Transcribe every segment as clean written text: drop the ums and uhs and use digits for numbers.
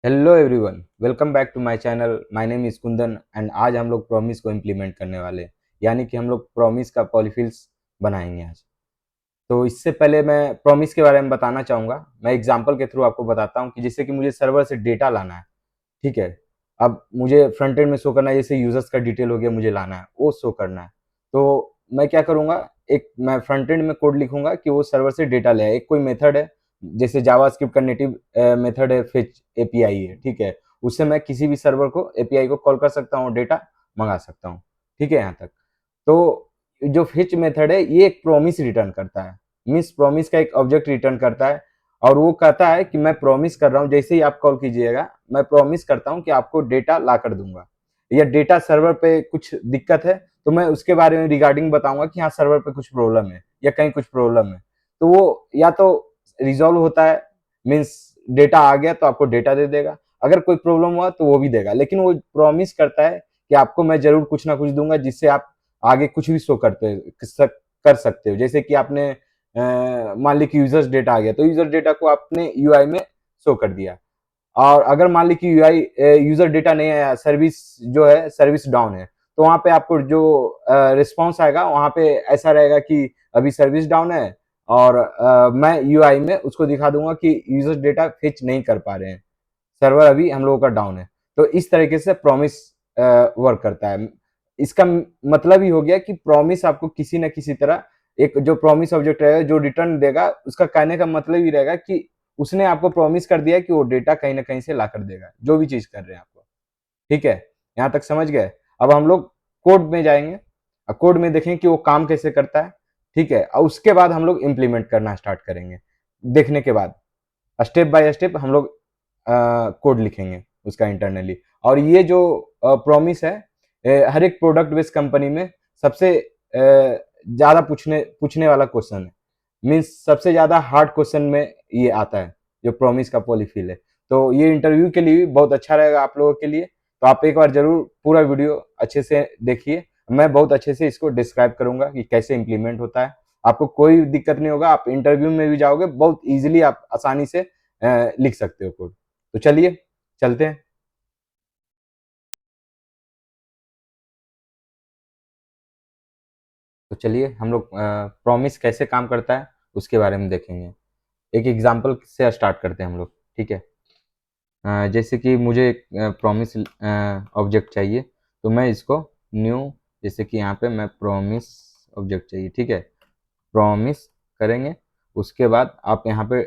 Hello everyone, welcome back to my channel. My name is Kundan and आज हम लोग promise को इम्प्लीमेंट करने वाले हैं। यानी कि हम लोग प्रॉमिस का पॉलीफिल्स बनाएंगे आज। तो इससे पहले मैं प्रॉमिस के बारे में बताना चाहूँगा। मैं एग्जांपल के थ्रू आपको बताता हूँ कि जैसे कि मुझे सर्वर से डेटा लाना है। ठीक है, अब मुझे फ्रंट एंड में शो करना है, जैसे यूजर्स का डिटेल हो गया, मुझे लाना है, वो शो करना है। तो मैं क्या करूँगा, एक मैं फ्रंट एंड में कोड लिखूंगा कि वो सर्वर से डेटा ले आए। एक कोई मेथड है, जैसे जावास्क्रिप्ट का नेटिव मेथड है, फेच एपीआई है। ठीक है, उससे मैं किसी भी सर्वर को एपीआई को कॉल कर सकता हूँ, डेटा मंगा सकता हूँ। ठीक है यहाँ तक। तो जो फेच मेथड है ये एक प्रॉमिस रिटर्न करता है, मीन्स प्रॉमिस का एक ऑब्जेक्ट रिटर्न करता है। और वो कहता है कि मैं प्रॉमिस कर रहा हूँ, जैसे ही आप कॉल कीजिएगा मैं प्रॉमिस करता हूँ कि आपको डेटा ला कर दूंगा, या डेटा सर्वर पे कुछ दिक्कत है तो मैं उसके बारे में रिगार्डिंग बताऊंगा कि हाँ सर्वर पे कुछ प्रॉब्लम है या कहीं कुछ प्रॉब्लम है। तो वो या तो रिजॉल्व होता है, मीन्स डेटा आ गया तो आपको डेटा दे देगा। अगर कोई प्रॉब्लम हुआ तो वो भी देगा, लेकिन वो प्रॉमिस करता है कि आपको मैं जरूर कुछ ना कुछ दूंगा जिससे आप आगे कुछ भी शो कर सकते हो। जैसे कि आपने मान ली कि यूजर्स डेटा आ गया तो यूजर डेटा को आपने यूआई में शो कर दिया। और अगर मान ली कि यूआई यूजर डेटा नहीं आया, सर्विस जो है सर्विस डाउन है, तो वहां पे आपको जो रिस्पॉन्स आएगा वहां पे ऐसा रहेगा कि अभी सर्विस डाउन है। और मैं यूआई में उसको दिखा दूंगा कि यूजर डेटा फेच नहीं कर पा रहे हैं, सर्वर अभी हम लोगों का डाउन है। तो इस तरीके से प्रॉमिस वर्क करता है। इसका मतलब ही हो गया कि प्रॉमिस आपको किसी न किसी तरह, एक जो प्रॉमिस ऑब्जेक्ट रहेगा जो रिटर्न देगा, उसका कहने का मतलब ही रहेगा कि उसने आपको प्रॉमिस कर दिया कि वो डेटा कहीं ना कहीं से ला कर देगा, जो भी चीज कर रहे हैं आपको। ठीक है, यहाँ तक समझ गए। अब हम लोग कोड में जाएंगे और कोड में देखेंगे कि वो काम कैसे करता है। ठीक है, और उसके बाद हम लोग इम्प्लीमेंट करना स्टार्ट करेंगे। देखने के बाद स्टेप बाय स्टेप हम लोग कोड लिखेंगे उसका इंटरनली। और ये जो प्रॉमिस है, हर एक प्रोडक्ट बेस्ड कंपनी में सबसे ज्यादा पूछने पूछने वाला क्वेश्चन है, मीन्स सबसे ज्यादा हार्ड क्वेश्चन में ये आता है, जो प्रॉमिस का पॉलीफिल है। तो ये इंटरव्यू के लिए भी बहुत अच्छा रहेगा आप लोगों के लिए। तो आप एक बार जरूर पूरा वीडियो अच्छे से देखिए। मैं बहुत अच्छे से इसको डिस्क्राइब करूंगा कि कैसे इंप्लीमेंट होता है। आपको कोई दिक्कत नहीं होगा, आप इंटरव्यू में भी जाओगे बहुत इजीली, आप आसानी से लिख सकते हो कोड। तो चलिए चलते हैं। तो चलिए हम लोग प्रॉमिस कैसे काम करता है उसके बारे में देखेंगे। एक एग्जांपल से स्टार्ट करते हैं हम लोग। ठीक है, जैसे कि मुझे एक प्रॉमिस ऑब्जेक्ट चाहिए, तो मैं इसको न्यू, जैसे कि यहाँ पे मैं प्रॉमिस ऑब्जेक्ट चाहिए। ठीक है, प्रॉमिस करेंगे, उसके बाद आप यहाँ पे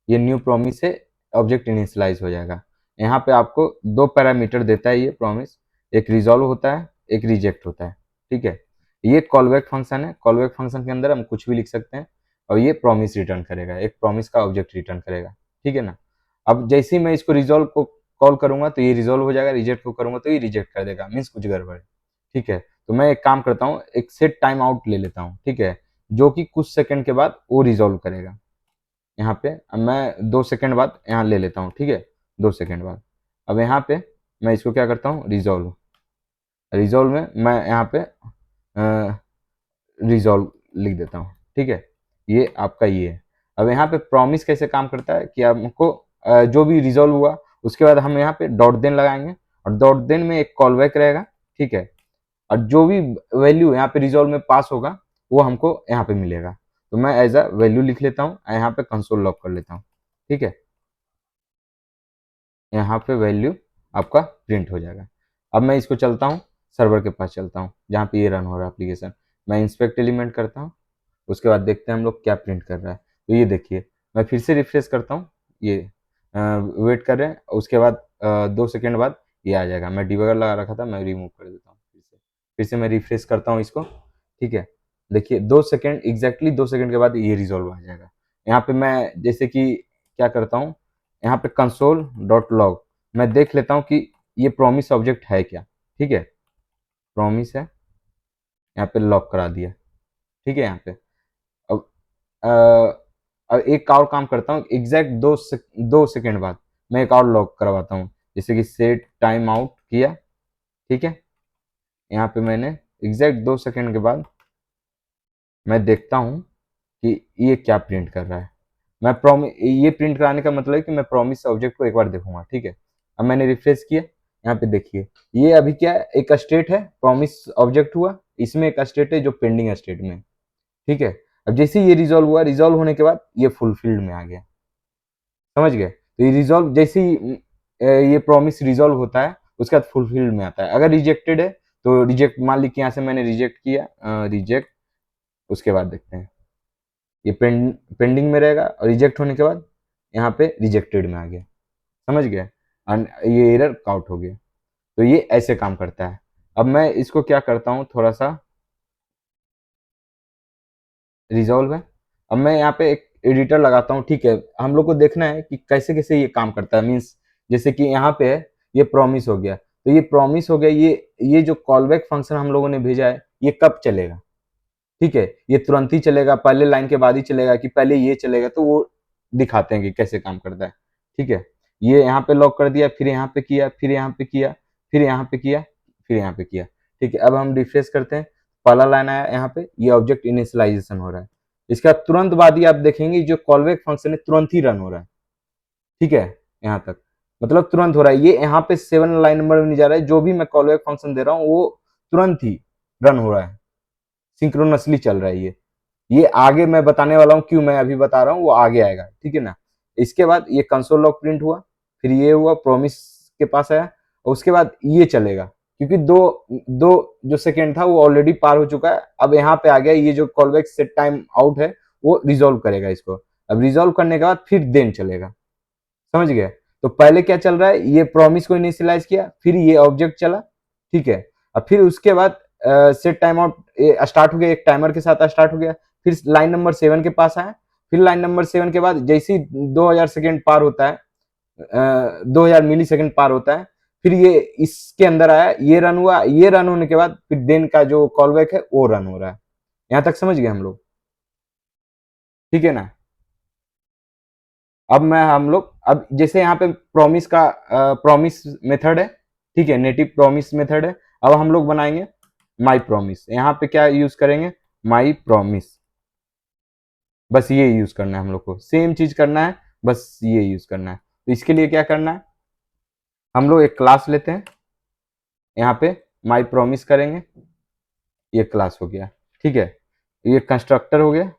ये न्यू प्रॉमिस से ऑब्जेक्ट इनिशियलाइज हो जाएगा। यहाँ पे आपको दो पैरामीटर देता है ये प्रॉमिस, एक रिजॉल्व होता है, एक रिजेक्ट होता है। ठीक है, ये कॉलबैक फंक्शन है। कॉलबैक फंक्शन के अंदर हम कुछ भी लिख सकते हैं और ये प्रॉमिस रिटर्न करेगा, एक प्रॉमिस का ऑब्जेक्ट रिटर्न करेगा। ठीक है ना। अब जैसे ही मैं इसको रिजॉल्व को कॉल करूंगा तो ये रिजॉल्व हो जाएगा, रिजेक्ट को करूंगा तो ये रिजेक्ट कर देगा, मीन्स कुछ गड़बड़ है। ठीक है, तो मैं एक काम करता हूँ, एक सेट टाइम आउट ले लेता हूँ। ठीक है, जो कि कुछ सेकंड के बाद वो रिजॉल्व करेगा। यहाँ पे अब मैं 2 सेकंड बाद यहाँ ले लेता हूँ। ठीक है, 2 सेकंड बाद अब यहाँ पे मैं इसको क्या करता हूँ, रिजॉल्व। रिजॉल्व में मैं यहाँ पे रिजॉल्व लिख देता हूँ। ठीक है, ये आपका ये है। अब यहाँ पे प्रॉमिस कैसे काम करता है कि हमको जो भी रिजॉल्व हुआ उसके बाद हम यहाँ पे डॉट देन लगाएंगे, और डॉट देन में एक कॉल बैक रहेगा। ठीक है, और जो भी वैल्यू यहाँ पे रिजॉल्व में पास होगा वो हमको यहाँ पे मिलेगा। तो मैं एज अ वैल्यू लिख लेता हूँ, यहाँ पे कंसोल लॉक कर लेता हूँ। ठीक है, यहाँ पे वैल्यू आपका प्रिंट हो जाएगा। अब मैं इसको चलता हूँ, सर्वर के पास चलता हूँ जहाँ पे ये रन हो रहा है एप्लीकेशन। मैं इंस्पेक्ट एलिमेंट करता हूँ, उसके बाद देखते हैं हम लोग क्या प्रिंट कर रहा है। तो ये देखिए, मैं फिर से रिफ्रेश करता हूँ, ये वेट कर रहे हैं, उसके बाद 2 सेकेंड बाद ये आ जाएगा। मैं डिबगर लगा रखा था, मैं रिमूव कर देता हूँ। फिर से मैं रिफ्रेश करता हूँ इसको। ठीक है, देखिए 2 सेकेंड, एग्जैक्टली 2 सेकेंड के बाद ये रिजॉल्व आ जाएगा। यहाँ पे मैं जैसे कि क्या करता हूँ, यहाँ पे कंसोल डॉट लॉग मैं देख लेता हूँ कि ये प्रॉमिस ऑब्जेक्ट है क्या। ठीक है, प्रॉमिस है, यहाँ पे लॉक करा दिया। ठीक है, यहाँ पे अब अब एक और काम करता हूँ, एग्जैक्ट 2 सेकेंड बाद मैं एक और लॉक करवाता हूँ, जैसे कि सेट टाइम आउट किया। ठीक है, यहाँ पे मैंने एग्जैक्ट 2 सेकेंड के बाद मैं देखता हूँ कि ये क्या प्रिंट कर रहा है। मैं प्रॉमिस, ये प्रिंट कराने का मतलब है कि मैं प्रॉमिस ऑब्जेक्ट को एक बार देखूंगा। ठीक है, अब मैंने रिफ्रेश किया, यहाँ पे देखिए ये अभी क्या है, एक स्टेट है, प्रॉमिस ऑब्जेक्ट हुआ, इसमें एक स्टेट है जो पेंडिंग स्टेट में, ठीक है। अब जैसे ये रिजॉल्व हुआ, रिजॉल्व होने के बाद ये फुलफिल्ड में आ गया, समझ गए। तो ये रिजॉल्व जैसे ही ये प्रॉमिस रिजॉल्व होता है उसके बाद फुलफिल्ड में आता है। अगर रिजेक्टेड है तो रिजेक्ट, मान ली कि यहाँ से मैंने रिजेक्ट किया, रिजेक्ट, उसके बाद देखते हैं ये पेंडिंग में रहेगा और रिजेक्ट होने के बाद यहाँ पे रिजेक्टेड में आ गया, समझ गए, और ये एरर काउंट हो गया। तो ये ऐसे काम करता है। अब मैं इसको क्या करता हूँ, थोड़ा सा रिजॉल्व है, अब मैं यहाँ पे एक एडिटर लगाता हूँ, ठीक है। हम लोग को देखना है कि कैसे कैसे ये काम करता है, मीन्स जैसे कि यहाँ पे है ये प्रॉमिस हो गया, तो ये प्रॉमिस हो गया, ये जो कॉलबैक फंक्शन हम लोगों ने भेजा है ये कब चलेगा, ठीक है। ये तुरंत ही चलेगा, पहले लाइन के बाद ही चलेगा, कि पहले ये चलेगा, तो वो दिखाते हैं कि कैसे काम करता है, ठीक है। ये यहाँ पे लॉक कर दिया, फिर यहाँ पे किया, फिर यहाँ पे किया, फिर यहाँ पे किया, फिर यहाँ पे किया, ठीक है। अब हम रिफ्रेश करते हैं, पहला लाइन आया, यहाँ पे ये ऑब्जेक्ट इनिशियलाइजेशन हो रहा है। इसका तुरंत बाद ही आप देखेंगे जो कॉलबैक फंक्शन है तुरंत ही रन हो रहा है, ठीक है। यहाँ तक मतलब तुरंत हो रहा है, ये यहाँ पे 7 लाइन नंबर में नहीं जा रहा है, जो भी मैं कॉलबैक फंक्शन दे रहा हूँ वो तुरंत ही रन हो रहा है, सिंक्रोनसली चल रहा है। ये आगे मैं बताने वाला हूँ, क्यों मैं अभी बता रहा हूँ, वो आगे आएगा, ठीक है ना। इसके बाद ये कंसोल लॉग प्रिंट हुआ, फिर ये हुआ, प्रॉमिस के पास आया, और उसके बाद ये चलेगा, क्योंकि दो दो जो सेकेंड था वो ऑलरेडी पार हो चुका है। अब यहाँ पे आ गया, ये जो कॉलबैक सेट टाइम आउट है वो रिजोल्व करेगा इसको। अब रिजोल्व करने के बाद फिर देन चलेगा, समझ गए। तो पहले क्या चल रहा है, ये प्रॉमिस को इनिशियलाइज किया, फिर ये ऑब्जेक्ट चला, ठीक है। और फिर उसके बाद सेट टाइम आउट स्टार्ट हो गया, एक टाइमर के साथ स्टार्ट हो गया, फिर लाइन नंबर 7 के पास आया, फिर लाइन नंबर 7 के बाद जैसे ही 2000 सेकेंड पार होता है, 2000 मिली सेकेंड पार होता है, फिर ये इसके अंदर आया, ये रन हुआ, ये रन होने के बाद फिर देन का जो कॉलबैक है वो रन हो रहा है। यहां तक समझ गए हम लोग, ठीक है ना। अब मैं हम लोग अब जैसे यहाँ पे प्रॉमिस का प्रॉमिस मेथड है, ठीक है, नेटिव प्रॉमिस मेथड है। अब हम लोग बनाएंगे माई प्रॉमिस, यहाँ पे क्या यूज करेंगे, माई प्रॉमिस, बस ये यूज करना है हम लोग को, सेम चीज करना है, बस ये यूज करना है। तो इसके लिए क्या करना है, हम लोग एक क्लास लेते हैं, यहाँ पे माई प्रॉमिस करेंगे, ये क्लास हो गया, ठीक है। ये कंस्ट्रक्टर हो गया,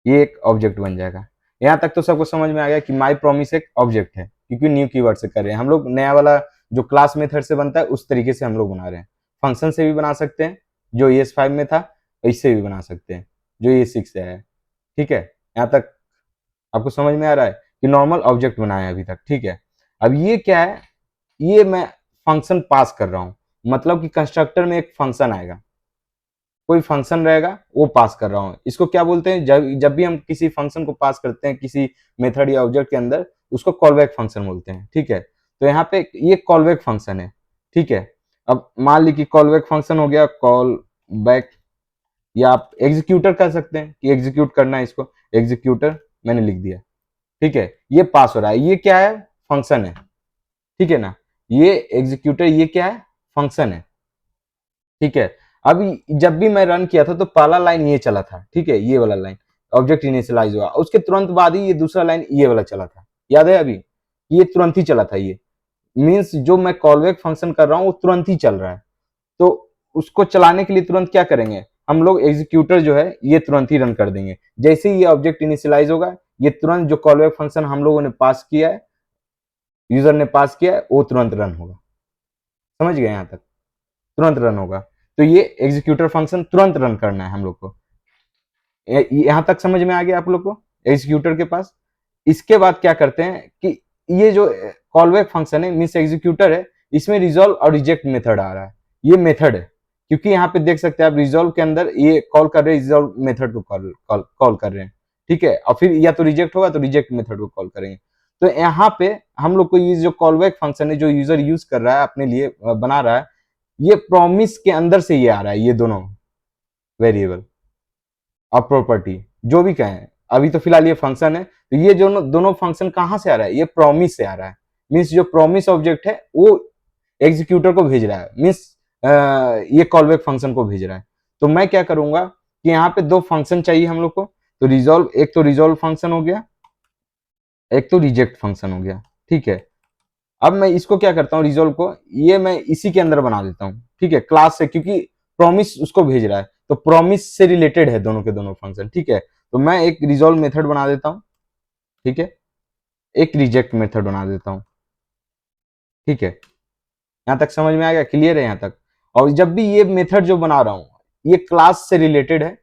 ये एक ऑब्जेक्ट बन जाएगा। यहाँ तक तो सबको समझ में आ गया कि माई प्रॉमिस एक ऑब्जेक्ट है, क्योंकि न्यू कीवर्ड से कर रहे हैं हम लोग। नया वाला जो क्लास मेथड से बनता है उस तरीके से हम लोग बना रहे हैं। फंक्शन से भी बना सकते हैं, जो ES5 में था, इससे भी बना सकते हैं जो ES6 से है, ठीक है। यहाँ तक आपको समझ में आ रहा है कि नॉर्मल ऑब्जेक्ट बनाया है अभी तक, ठीक है। अब ये क्या है, ये मैं फंक्शन पास कर रहा हूँ, मतलब कि कंस्ट्रक्टर में एक फंक्शन आएगा, कोई फंक्शन रहेगा वो पास कर रहा हूँ। इसको क्या बोलते हैं, जब भी हम किसी फंक्शन को पास करते हैं किसी मेथड या ऑब्जेक्ट के अंदर, उसको कॉलबैक फंक्शन बोलते हैं, ठीक है। तो यहाँ पे ये कॉलबैक फंक्शन है, ठीक है। अब मान ली कि कॉलबैक फंक्शन हो गया, कॉल बैक, या आप एग्जीक्यूटर कर सकते हैं कि एग्जीक्यूट करना है इसको, एग्जीक्यूटर मैंने लिख दिया, ठीक है। ये पास हो रहा है, ये क्या है, फंक्शन है, ठीक है ना। ये एग्जीक्यूटर, ये क्या है, फंक्शन है, ठीक है। अब जब भी मैं रन किया था तो पहला लाइन ये चला था, ठीक है, ये वाला लाइन ऑब्जेक्ट इनिशियलाइज हुआ, उसके तुरंत बाद ही ये दूसरा लाइन ये वाला चला था, याद है अभी, ये तुरंत ही चला था। ये मीन्स जो मैं कॉलबैक फंक्शन कर रहा हूँ वो तुरंत ही चल रहा है। तो उसको चलाने के लिए तुरंत क्या करेंगे हम लोग, एग्जीक्यूटर जो है ये तुरंत ही रन कर देंगे। जैसे ही ये ऑब्जेक्ट इनिशियलाइज होगा, ये तुरंत जो कॉलबैक फंक्शन हम लोगों ने पास किया है, यूजर ने पास किया है, वो तुरंत रन होगा, समझ गए, यहाँ तक तुरंत रन होगा। तो ये एग्जीक्यूटर फंक्शन तुरंत रन करना है हम लोग को। यहां तक समझ में आ गया आप लोग को एग्जीक्यूटर के पास। इसके बाद क्या करते हैं कि ये जो कॉलबैक फंक्शन है, मीन्स एग्जीक्यूटर है, इसमें रिजॉल्व और रिजेक्ट मेथड आ रहा है, ये मेथड है, क्योंकि यहाँ पे देख सकते हैं आप रिजॉल्व के अंदर ये कॉल कर रहे हैं, रिजॉल्व मेथड को कॉल कर रहे हैं, ठीक है। और फिर या तो रिजेक्ट होगा तो रिजेक्ट मेथड को कॉल करेंगे। तो यहाँ पे हम लोग को ये जो कॉलबैक फंक्शन है जो यूजर यूज कर रहा है अपने लिए बना रहा है, ये प्रॉमिस के अंदर से ये आ रहा है, ये दोनों वेरिएबल और प्रॉपर्टी जो भी कहें, अभी तो फिलहाल ये फंक्शन है, तो ये जो दोनों फंक्शन कहां से आ रहा है, ये प्रॉमिस से आ रहा है। मीन्स जो प्रॉमिस ऑब्जेक्ट है वो एग्जीक्यूटर को भेज रहा है, मीन्स ये कॉलबैक फंक्शन को भेज रहा है। तो मैं क्या करूंगा कि यहाँ पे दो फंक्शन चाहिए हम लोग को, तो रिजॉल्व, एक तो रिजॉल्व फंक्शन हो गया, एक तो रिजेक्ट फंक्शन हो गया, ठीक है। अब मैं इसको क्या करता हूँ, रिजॉल्व को ये मैं इसी के अंदर बना देता हूँ, ठीक है, क्लास से, क्योंकि प्रॉमिस उसको भेज रहा है तो प्रॉमिस से रिलेटेड है दोनों के दोनों फंक्शन, ठीक है। तो मैं एक रिजॉल्व मेथड बना देता हूँ, ठीक है, एक रिजेक्ट मेथड बना देता हूँ, ठीक है। यहाँ तक समझ में आ गया, क्लियर है यहाँ तक। और जब भी ये मेथड जो बना रहा हूँ ये क्लास से रिलेटेड है,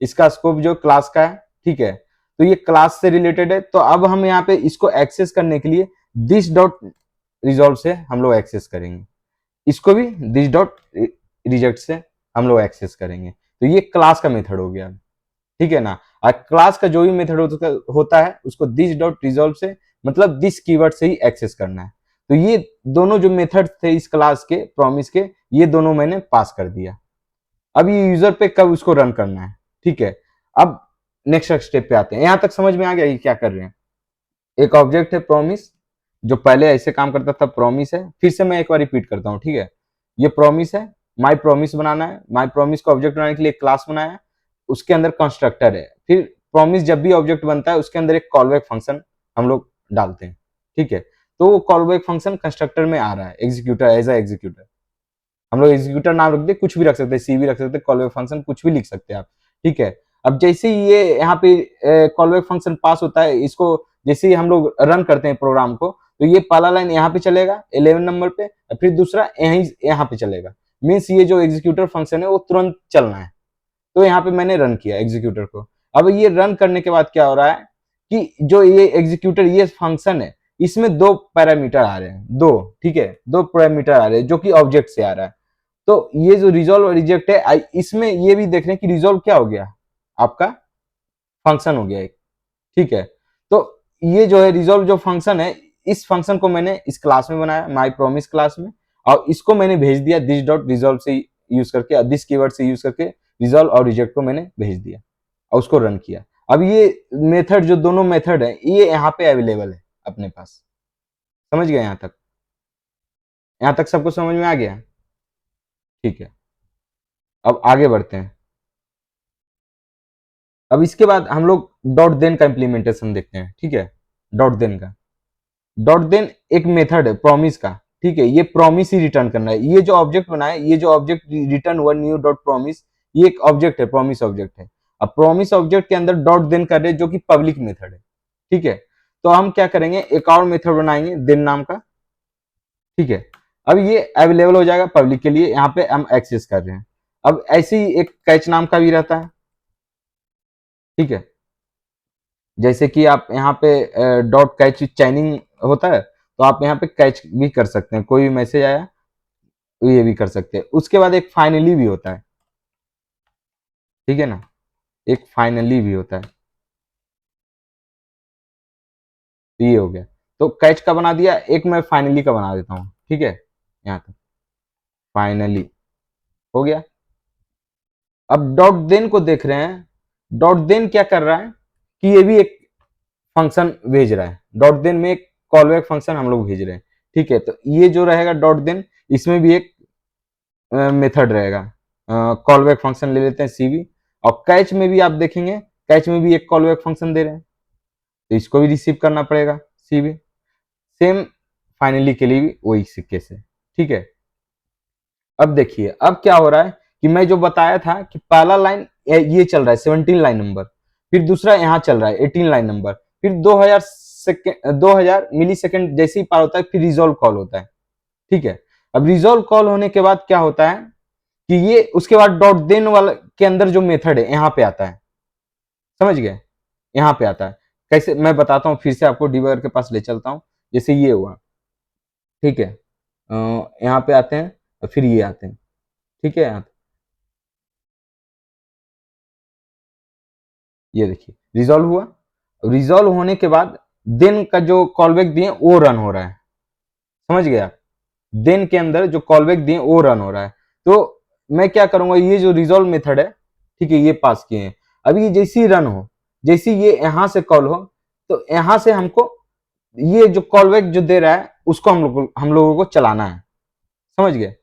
इसका स्कोप जो क्लास का है, ठीक है, तो ये क्लास से रिलेटेड है। तो अब हम यहाँ पे इसको एक्सेस करने के लिए दिस डॉट रिजॉल्व से हम लोग एक्सेस करेंगे, इसको भी दिस डॉट रिजेक्ट से हम लोग एक्सेस करेंगे। तो ये क्लास का मेथड हो गया, ठीक है ना। और क्लास का जो भी मेथड होता है उसको दिस डॉट रिजॉल्व से, मतलब दिस कीवर्ड से ही एक्सेस करना है। तो ये दोनों जो मेथड थे इस क्लास के प्रॉमिस के, ये दोनों मैंने पास कर दिया। अब ये यूजर पे कब उसको रन करना है, ठीक है। अब नेक्स्ट स्टेप पे आते हैं। यहां तक समझ में आ गया ये क्या कर रहे हैं। एक ऑब्जेक्ट है प्रॉमिस, जो पहले ऐसे काम करता था, प्रॉमिस है। फिर से मैं एक बार रिपीट करता हूँ, ठीक है। ये प्रॉमिस है, माई प्रॉमिस बनाना है। माई प्रॉमिस को ऑब्जेक्ट बनाने के लिए क्लास बनाया है, उसके अंदर कंस्ट्रक्टर है। फिर प्रॉमिस जब भी ऑब्जेक्ट बनता है उसके अंदर एक कॉलबैक फंक्शन हम लोग डालते हैं, ठीक है। तो वो कॉलबैक फंक्शन कंस्ट्रक्टर में आ रहा है, एग्जीक्यूटर, एज ए एग्जीक्यूटर। हम लोग एग्जीक्यूटर नाम रख दे, कुछ भी रख सकते हैं, सी भी रख सकते हैं, कॉलबैक फंक्शन कुछ भी लिख सकते हैं आप, ठीक है। अब जैसे ही ये यहाँ पे कॉलबैक फंक्शन पास होता है, इसको जैसे ही हम लोग रन करते हैं प्रोग्राम को, तो ये पहला लाइन यहाँ पे चलेगा 11 नंबर पे, फिर दूसरा यहीं यहाँ पे चलेगा। मीन्स ये जो एग्जीक्यूटर फंक्शन है वो तुरंत चलना है। तो यहाँ पे मैंने रन किया एग्जीक्यूटर को। अब ये रन करने के बाद क्या हो रहा है कि जो ये एग्जीक्यूटर, ये फंक्शन है, इसमें दो पैरामीटर आ रहे हैं, दो, ठीक है, दो पैरामीटर आ रहे हैं जो कि ऑब्जेक्ट से आ रहा है। तो ये जो रिजॉल्व और रिजेक्ट है, इसमें ये भी देख रहे हैं कि रिजॉल्व क्या हो गया, आपका फंक्शन हो गया एक, ठीक है। तो ये जो है रिजॉल्व जो फंक्शन है, इस फंक्शन को मैंने इस क्लास में बनाया, माई प्रोमिस क्लास में, और इसको मैंने भेज दिया दिस डॉट रिजॉल्व से यूज करके, दिस कीवर्ड से यूज करके रिजॉल्व और रिजेक्ट को मैंने भेज दिया और उसको रन किया। अब ये मेथड, जो दोनों मेथड है, ये यहाँ पे अवेलेबल है अपने पास। समझ गए यहाँ तक? यहाँ तक सबको समझ में आ गया? ठीक है, अब आगे बढ़ते हैं। अब इसके बाद हम लोग डॉट देन का इंप्लीमेंटेशन देखते हैं, ठीक है। डॉट देन का, डॉट देन एक मेथड है प्रॉमिस का, ठीक है। ये प्रॉमिस ही रिटर्न करना है। ये जो ऑब्जेक्ट बनाए, ये जो object return one new dot promise, ये एक ऑब्जेक्ट है, प्रॉमिस ऑब्जेक्ट है। अब प्रॉमिस ऑब्जेक्ट के अंदर डॉट देन कर रहे, जो कि पब्लिक मेथड है, ठीक है। तो हम क्या करेंगे, एक और मेथड बनाएंगे देन नाम का, ठीक है। अब ये अवेलेबल हो जाएगा पब्लिक के लिए, यहाँ पे हम एक्सेस कर रहे हैं। अब ऐसे ही एक कैच नाम का भी रहता है, ठीक है। जैसे कि आप यहाँ पे डॉट कैच चैनिंग होता है, तो आप यहाँ पे कैच भी कर सकते हैं, कोई भी मैसेज आया तो ये भी कर सकते हैं। उसके बाद एक फाइनली भी होता है, ठीक है ना, एक फाइनली भी होता है। तो ये हो गया, तो कैच का बना दिया, एक मैं फाइनली का बना देता हूँ, ठीक है। यहाँ तक फाइनली हो गया। अब डॉट देन को देख रहे हैं, डॉट देन क्या कर रहा है कि ये भी एक फंक्शन भेज रहा है। डॉट देन में एक कॉलबैक फंक्शन हम लोग भेज रहे हैं, ठीक है। तो ये जो रहेगा डॉट देन, इसमें भी एक मेथड रहेगा, कॉलबैक फंक्शन ले लेते हैं सीवी। और कैच में भी आप देखेंगे, कैच में भी एक कॉलबैक फंक्शन दे रहे हैं, तो इसको भी रिसीव करना पड़ेगा सीवी। सेम फाइनली के लिए भी वही सिक्के से, ठीक है। अब देखिए अब क्या हो रहा है कि मैं जो बताया था कि पहला लाइन ये चल रहा है 17 लाइन नंबर, फिर दूसरा यहाँ चल रहा है 18 लाइन नंबर, फिर 2000 सेकेंड, 2000 मिली सेकेंड जैसे ही पार होता है, फिर रिजॉल्व कॉल होता है, ठीक है। अब रिजॉल्व कॉल होने के बाद क्या होता है कि ये उसके बाद डॉट देन वाला के अंदर जो मेथड है यहाँ पे आता है, समझ गए, यहाँ पे आता है। कैसे मैं बताता हूँ, फिर से आपको डिबगर के पास ले चलता हूँ। जैसे ये हुआ, ठीक है, यहाँ पे आते हैं और फिर ये आते हैं, ठीक है। यहाँ ये देखिए रिजॉल्व हुआ, रिजॉल्व होने के बाद देन का जो कॉलबैक दिए वो रन हो रहा है, समझ गए आप। देन के अंदर जो कॉलबैक दिए वो रन हो रहा है। तो मैं क्या करूंगा, ये जो रिजॉल्व मेथड है, ठीक है, ये पास किए हैं। अभी ये जैसे ही रन हो, जैसे ये यहां से कॉल हो, तो यहां से हमको ये जो कॉलबैक जो दे रहा है उसको हम लोगों को चलाना है, समझ गए।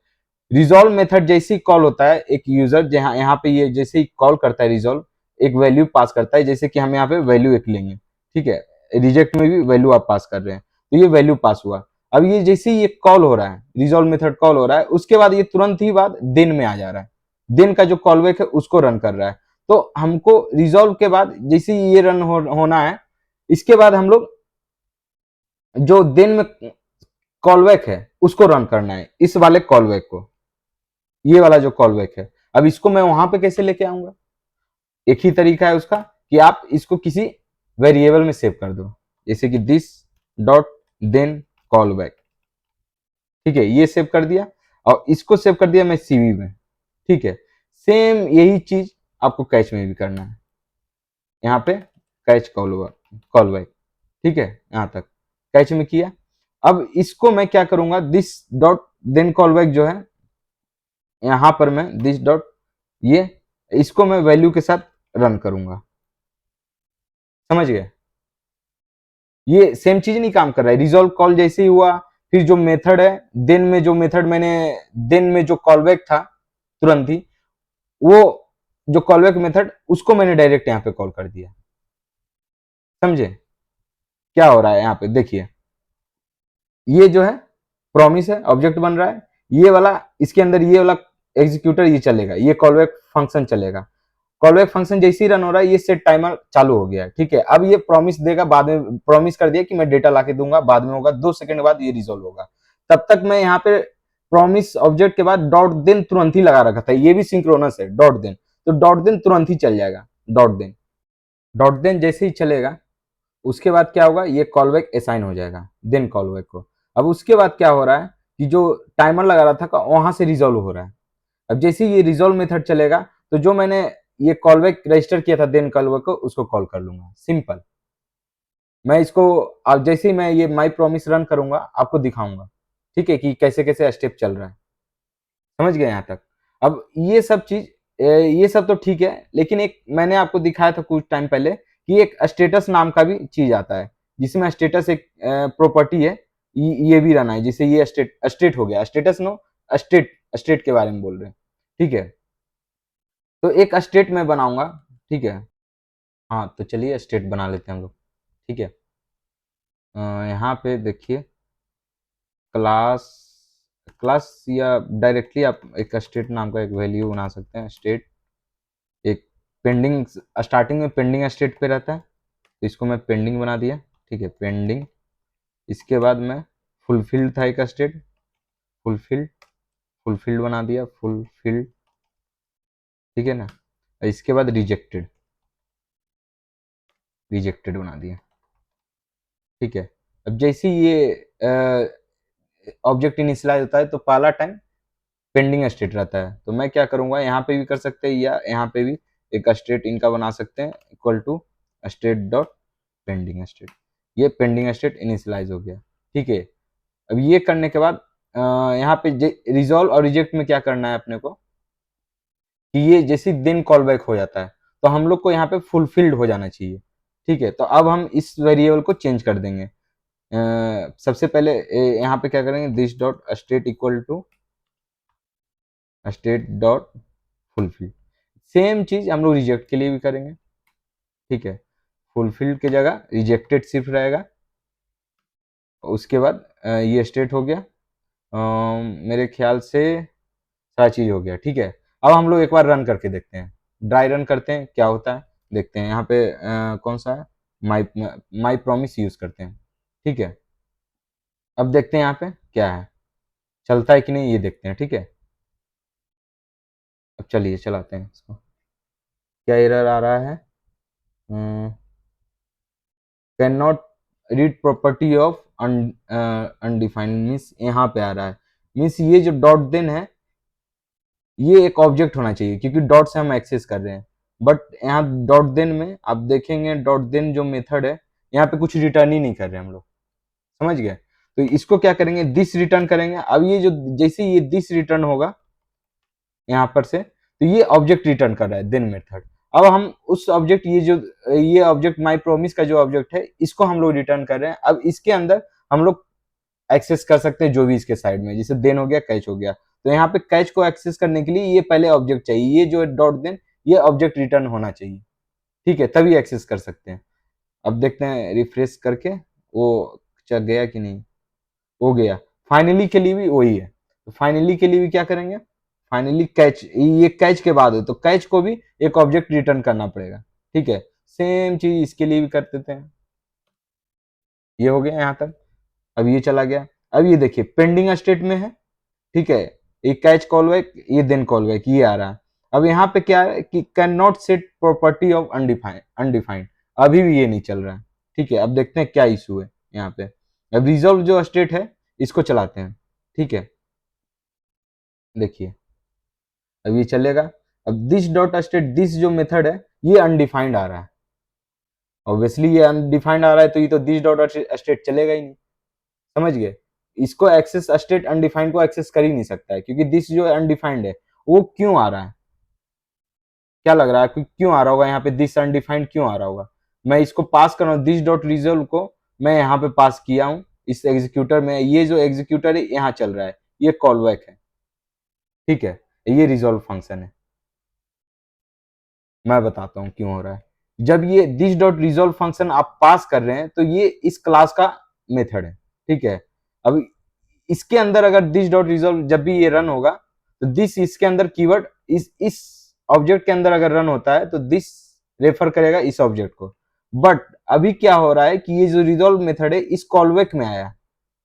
रिजॉल्व मेथड जैसे ही कॉल होता है, एक यूजर जहां यहाँ पे ये जैसे ही कॉल करता है रिजॉल्व, एक वैल्यू पास करता है, जैसे कि हम यहाँ पे वैल्यू एक लेंगे, ठीक है। रिजेक्ट में भी वैल्यू आप पास कर रहे हैं, तो ये वैल्यू पास हुआ। अब ये जैसे ही ये कॉल हो रहा है, रिजॉल्व मेथड कॉल हो रहा है, उसके बाद ये तुरंत ही बाद देन में आ जा रहा है, देन का जो कॉल बैक है उसको रन कर रहा है। तो हमको रिजॉल्व के बाद जैसे ही ये रन होना है, इसके बाद हम लोग जो देन में कॉल बैक है उसको रन करना है, इस वाले कॉल बैक को, ये वाला जो कॉल बैक है। अब इसको मैं वहां पे कैसे लेके आऊंगा? एक ही तरीका है उसका कि आप इसको किसी वेरिएबल में सेव कर दो, जैसे कि this dot then call back, ठीक है, ये सेव कर दिया और इसको सेव कर दिया मैं सीवी में, ठीक है। सेम यही चीज आपको कैच में भी करना है, यहाँ पे कैच कॉल बैक, ठीक है, यहाँ तक कैच में किया। अब इसको मैं क्या करूंगा, this dot then call back जो है, यहाँ पर मैं दिस डॉट, ये इसको मैं वैल्यू के साथ रन करूंगा, समझ गए? ये सेम चीज नहीं काम कर रहा है, रिजॉल्व कॉल जैसे ही हुआ, फिर जो मेथड है देन में, जो मेथड मैंने देन में जो कॉल बैक था तुरंत ही, वो जो कॉल बैक मेथड उसको मैंने डायरेक्ट यहाँ पे कॉल कर दिया, समझे? क्या हो रहा है यहाँ पे देखिए, ये जो है प्रॉमिस है, ऑब्जेक्ट बन रहा है, ये वाला इसके अंदर ये वाला एग्जीक्यूटर ये चलेगा, ये कॉलबैक फंक्शन चलेगा। कॉलबैक फंक्शन जैसे ही रन हो रहा है, ये सेट टाइमर चालू हो गया है, ठीक है। अब ये प्रॉमिस देगा, बाद में प्रॉमिस कर दिया कि मैं डेटा लाके दूंगा, बाद में होगा 2 सेकंड बाद ये रिजोल्व होगा। तब तक मैं यहाँ पे प्रॉमिस ऑब्जेक्ट के बाद डॉट देन तुरंत ही लगा रखा था, ये भी सिंक्रोनस है डॉट देन, तो डॉट देन तुरंत ही चल जाएगा। डॉट देन जैसे ही चलेगा, उसके बाद क्या होगा, ये कॉलबैक असाइन हो जाएगा देन कॉलबैक को। अब उसके बाद क्या हो रहा है कि जो टाइमर लगा रहा था वहां से रिजॉल्व हो रहा है। अब जैसे ही ये रिजॉल्व मेथड चलेगा, तो जो मैंने ये कॉलबैक रजिस्टर किया था देन कॉलबैक को, उसको कॉल कर लूंगा, सिंपल। मैं इसको अब जैसे ही मैं ये माई प्रॉमिस रन करूंगा आपको दिखाऊंगा, ठीक है, कि कैसे कैसे स्टेप चल रहा है, समझ गए यहाँ तक? अब ये सब चीज, ये सब तो ठीक है, लेकिन एक मैंने आपको दिखाया था कुछ टाइम पहले कि एक स्टेटस नाम का भी चीज आता है, जिसमें स्टेटस एक प्रॉपर्टी है, ये भी रहना है, जिसे ये स्टेट हो गया, स्टेटस नो, स्टेट स्टेट के बारे में बोल रहे हैं, ठीक है। तो एक स्टेट में बनाऊंगा, ठीक है। हाँ, तो चलिए स्टेट बना लेते हैं हम लोग, ठीक है। यहाँ पे देखिए, क्लास क्लास या डायरेक्टली आप एक स्टेट नाम का एक वैल्यू बना सकते हैं, स्टेट एक पेंडिंग, स्टार्टिंग में पेंडिंग स्टेट पे रहता है, तो इसको मैं पेंडिंग बना दिया, ठीक है, पेंडिंग। इसके बाद मैं फुलफिल्ड था एक स्टेट, फुलफिल्ड, फुलफिल्ड बना दिया, फुलफिल्ड, ठीक है ना। इसके बाद रिजेक्टेड, रिजेक्टेड बना दिया, ठीक है। अब जैसे ये ऑब्जेक्ट इनिशियलाइज होता है, तो पहला टाइम पेंडिंग स्टेट रहता है, तो मैं क्या करूंगा, यहाँ पे भी कर सकते हैं या यहाँ पे भी एक स्टेट इनका बना सकते हैं, equal to state dot pending state. ये पेंडिंग स्टेट इनिशियलाइज हो गया, ठीक है। अब ये करने के बाद यहाँ पे रिजॉल्व और रिजेक्ट में क्या करना है अपने को, कि ये जैसे देन कॉल बैक हो जाता है, तो हम लोग को यहाँ पे फुलफिल्ड हो जाना चाहिए, ठीक है। तो अब हम इस वेरिएबल को चेंज कर देंगे। सबसे पहले यहाँ पे क्या करेंगे, this dot state equal to state dot fulfil. Same चीज हम लोग रिजेक्ट के लिए भी करेंगे, ठीक है। फुलफिल की जगह रिजेक्टेड सिर्फ रहेगा। उसके बाद ये स्टेट हो गया, मेरे ख्याल से सारा चीज हो गया, ठीक है। अब हम लोग एक बार रन करके देखते हैं, ड्राई रन करते हैं क्या होता है, देखते हैं। यहाँ पे कौन सा है, माई माई प्रॉमिस यूज करते हैं, ठीक है। अब देखते हैं यहाँ पे क्या है, चलता है कि नहीं ये देखते हैं, ठीक है। अब चलिए चलाते हैं इसको, क्या एरर आ रहा है, can not read property of undefined, means यहाँ पे आ रहा है, मीन्स ये जो डॉट देन है ये एक ऑब्जेक्ट होना चाहिए, क्योंकि डॉट से हम एक्सेस कर रहे हैं। बट यहाँ डॉट देन में आप देखेंगे, डॉट देन जो मेथड है यहाँ पे कुछ रिटर्न ही नहीं कर रहे हम लोग, समझ गए? तो इसको क्या करेंगे, दिस रिटर्न करेंगे। अब ये जो जैसे ये दिस रिटर्न होगा यहाँ पर से, तो ये ऑब्जेक्ट रिटर्न कर रहा है देन मेथड। अब हम उस ऑब्जेक्ट, ये ऑब्जेक्ट माई प्रोमिस का जो ऑब्जेक्ट है, इसको हम लोग रिटर्न कर रहे हैं। अब इसके अंदर हम लोग एक्सेस कर सकते हैं जो भी इसके साइड में, जैसे देन हो गया, कैच हो गया। तो यहाँ पे कैच को एक्सेस करने के लिए ये पहले ऑब्जेक्ट चाहिए, ये जो डॉट देन, ये ऑब्जेक्ट रिटर्न होना चाहिए, ठीक है, तभी एक्सेस कर सकते हैं। अब देखते हैं रिफ्रेश करके वो चल गया कि नहीं। हो गया। फाइनली के लिए भी वही है, तो फाइनली के लिए भी क्या करेंगे, फाइनली कैच, ये कैच के बाद है तो कैच को भी एक ऑब्जेक्ट रिटर्न करना पड़ेगा, ठीक है। सेम चीज इसके लिए भी कर देते हैं। ये हो गया यहाँ तक। अब ये चला गया। अब ये देखिए पेंडिंग स्टेट में है, ठीक है। ये कैच कॉल बैक, ये देन कॉल बैक, ये आ रहा है। अब यहाँ पे क्या है कि can not set property of undefined, undefined, अभी भी ये नहीं चल रहा है, ठीक है। अब देखते हैं क्या इशू है यहाँ पे। अब रिजॉल्व जो स्टेट है इसको चलाते हैं, ठीक है। देखिए अब ये चलेगा। अब दिस डॉट स्टेट, दिस जो मेथड है ये अनडिफाइंड आ रहा है। ऑब्वियसली ये अनडिफाइंड आ रहा है तो ये तो दिस डॉट स्टेट चलेगा ही नहीं, समझ गए। इसको एक्सेस स्टेट अनडिफाइंड को एक्सेस कर ही नहीं सकता है, क्योंकि दिस जो अनडिफाइंड है वो क्यों आ रहा है, क्या लग रहा है कि क्यों आ रहा होगा यहाँ पे, दिस अनडिफाइंड क्यों आ रहा होगा। मैं इसको पास कर रहा हूँ, दिस डॉट रिजल्व को मैं यहाँ पे पास किया हूँ इस एग्जीक्यूटर में। ये जो एग्जीक्यूटर है यहाँ चल रहा है, ये कॉल बैक है, ठीक है। ये रिजॉल्व फंक्शन है। मैं बताता हूँ क्यों हो रहा है। जब ये दिस डॉट रिजॉल्व फंक्शन आप पास कर रहे हैं तो ये इस क्लास का मेथड है, ठीक है। अब इसके अंदर अगर दिस डॉट रिजॉल्व जब भी ये रन होगा तो दिस इसके अंदर कीवर्ड इस ऑब्जेक्ट के अंदर अगर रन होता है तो दिस रेफर करेगा इस ऑब्जेक्ट को। बट अभी क्या हो रहा है कि ये जो रिजॉल्व मेथड है इस कॉलबैक में आया,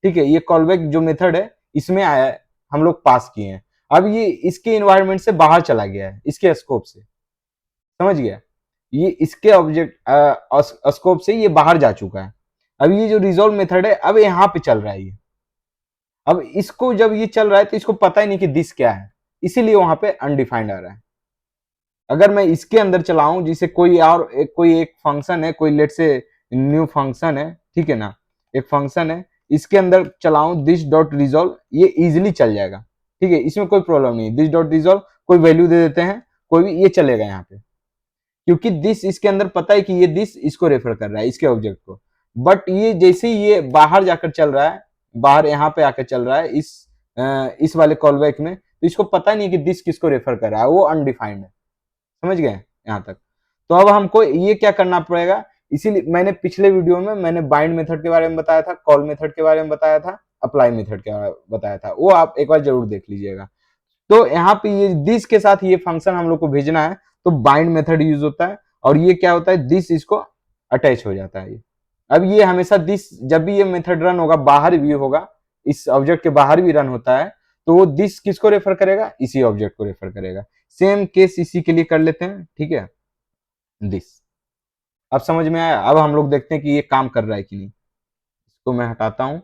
ठीक है। ये कॉलबैक जो मेथड है इसमें आया है, हम लोग पास किए हैं। अब ये इसके इन्वायरमेंट से बाहर चला गया है, इसके स्कोप से, समझ गया। ये इसके ऑब्जेक्ट स्कोप से ये बाहर जा चुका है। अब ये जो रिजॉल्व मेथड है अब यहाँ पे चल रहा है ये। अब इसको जब ये चल रहा है तो इसको पता ही नहीं कि दिस क्या है, इसीलिए वहां पे अनडिफाइंड आ रहा है। अगर मैं इसके अंदर चलाऊं जिसे कोई एक फंक्शन है, कोई लेट से न्यू फंक्शन है, ठीक है ना, एक फंक्शन है, इसके अंदर चलाऊं दिस डॉट रिजॉल्व, ये इजिली चल जाएगा, ठीक है। इसमें कोई प्रॉब्लम नहीं। दिस डॉट रिजॉल्व कोई वैल्यू दे देते हैं, कोई भी, ये चलेगा यहाँ पे, क्योंकि दिस इसके अंदर पता है कि ये दिस इसको रेफर कर रहा है, इसके ऑब्जेक्ट को। बट ये जैसे ही ये बाहर जाकर चल रहा है, बाहर यहाँ पे आकर चल रहा है इस वाले कॉलबैक में, तो इसको पता नहीं कि दिस किसको रेफर कर रहा है, वो अनडिफाइंड है, समझ गए यहाँ तक। तो अब हमको ये क्या करना पड़ेगा, इसीलिए मैंने पिछले वीडियो में मैंने बाइंड मेथड के बारे में बताया था, कॉल मेथड के बारे में बताया था, अप्लाई मेथड के बारे में बताया था, वो आप एक बार जरूर देख लीजिएगा। तो यहाँ पे ये दिस के साथ ये फंक्शन हम लोग को भेजना है तो बाइंड मेथड यूज होता है, और ये क्या होता है, दिस इसको अटैच हो जाता है ये। अब ये हमेशा दिस जब भी ये मेथड रन होगा, बाहर भी होगा, इस ऑब्जेक्ट के बाहर भी रन होता है, तो वो दिस किसको रेफर करेगा, इसी ऑब्जेक्ट को रेफर करेगा। सेम केस इसी के लिए कर लेते हैं, ठीक है। दिस अब समझ में आया। अब हम लोग देखते हैं कि ये काम कर रहा है कि नहीं। इसको मैं हटाता हूं,